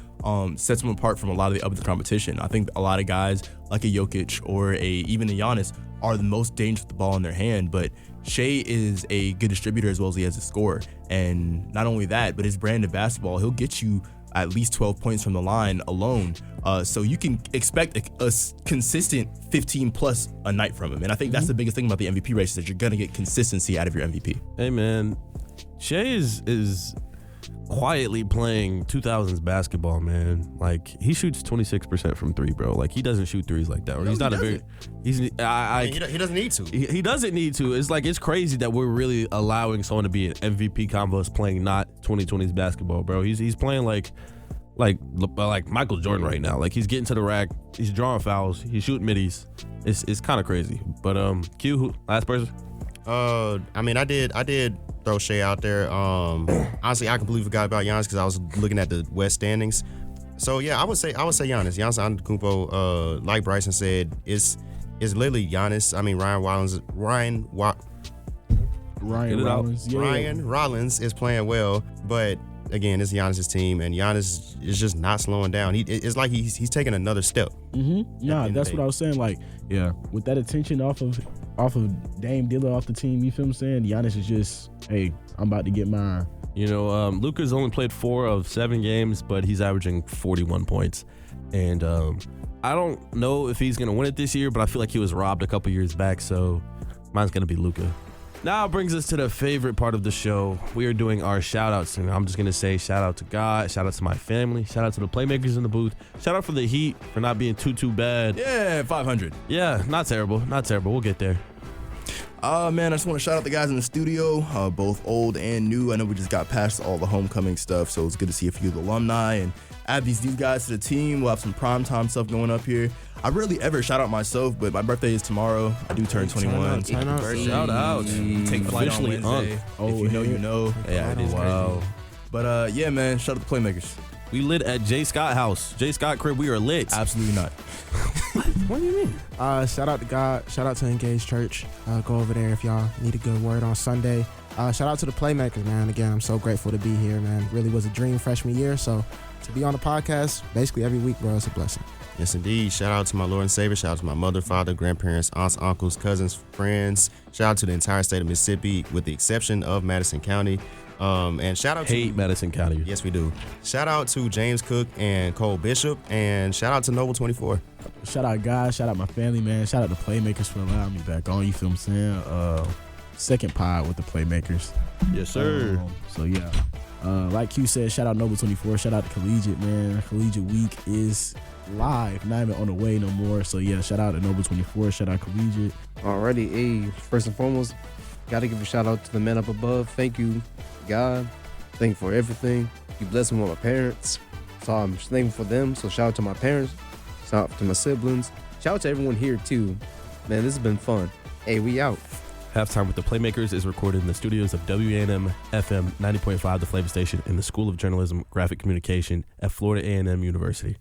sets him apart from a lot of the other competition. I think a lot of guys like a Jokic or even a Giannis are the most dangerous with the ball in their hand, but Shea is a good distributor as well as he has a scorer. And not only that, but his brand of basketball, he'll get you at least 12 points from the line alone. So you can expect a consistent 15 plus a night from him. And I think that's the biggest thing about the MVP race is that you're going to get consistency out of your MVP. Hey, man, Shea is quietly playing 2000s basketball, man. Like, he shoots 26% from three, bro. Like, he doesn't shoot threes like that. Or he's not a very... he doesn't need to. He doesn't need to. It's like, it's crazy that we're really allowing someone to be an MVP combos playing not 2020s basketball, bro. He's playing like Michael Jordan right now. Like, he's getting to the rack. He's drawing fouls. He's shooting middies. It's kind of crazy. But Q, last person? I mean, I did throw Shea out there. Honestly, I completely forgot about Giannis because I was looking at the West standings. So yeah, I would say Giannis. Giannis Antetokounmpo, like Bryson said, is literally Giannis. I mean, Ryan Rollins is playing well, but again, it's Giannis' team, and Giannis is just not slowing down. It's like he's taking another step. Yeah, that's what I was saying. Like, yeah, with that attention off of Dame Dillard off the team, you feel what I'm saying? Giannis is just, hey, I'm about to get mine. You know, Luka's only played 4 of 7 games, but he's averaging 41 points. And I don't know if he's going to win it this year, but I feel like he was robbed a couple years back, so mine's going to be Luka. Now it brings us to the favorite part of the show. We are doing our shout-outs, and I'm just going to say shout out to God, shout out to my family, shout out to the Playmakers in the booth, shout out for the Heat for not being too bad. Yeah, 500. Yeah, not terrible. We'll get there. Man, I just want to shout out the guys in the studio, both old and new. I know we just got past all the homecoming stuff, so it's good to see a few of the alumni and add these new guys to the team. We'll have some primetime stuff going up here. I rarely ever shout out myself, but my birthday is tomorrow. I do turn 21. Shout out. Take flight on Wednesday. If you know, you know. Yeah, it is. Wow. But yeah, man, shout out to the Playmakers. We lit at J. Scott house. J. Scott crib, we are lit. Absolutely not. What do you mean? Shout out to God. Shout out to Engage Church. Go over there if y'all need a good word on Sunday. Shout out to the Playmakers, man. Again, I'm so grateful to be here, man. Really was a dream freshman year. So to be on the podcast basically every week, bro, it's a blessing. Yes, indeed. Shout out to my Lord and Savior. Shout out to my mother, father, grandparents, aunts, uncles, cousins, friends. Shout out to the entire state of Mississippi, with the exception of Madison County. And shout out Hate to Madison County. Yes, we do. Shout out to James Cook and Cole Bishop, and shout out to Noble 24. Shout out God, shout out my family, man. Shout out to Playmakers for allowing me back on. You feel what I'm saying? Second pod with the Playmakers. Yes, sir. So yeah. Like Q said, shout out Noble 24. Shout out to Collegiate, man. Collegiate Week is live, not even on the way no more. So yeah, shout out to Noble 24. Shout out Collegiate. Alrighty, hey, first and foremost, gotta give a shout out to the man up above. Thank you, God. Thank you for everything. You blessed me with my parents, so I'm thankful for them. So shout out to my parents, shout out to my siblings, shout out to everyone here too. Man, this has been fun. Hey, we out. Halftime with the Playmakers is recorded in the studios of WANM-FM 90.5, the Flavor Station, in the School of Journalism, Graphic Communication at Florida A&M University.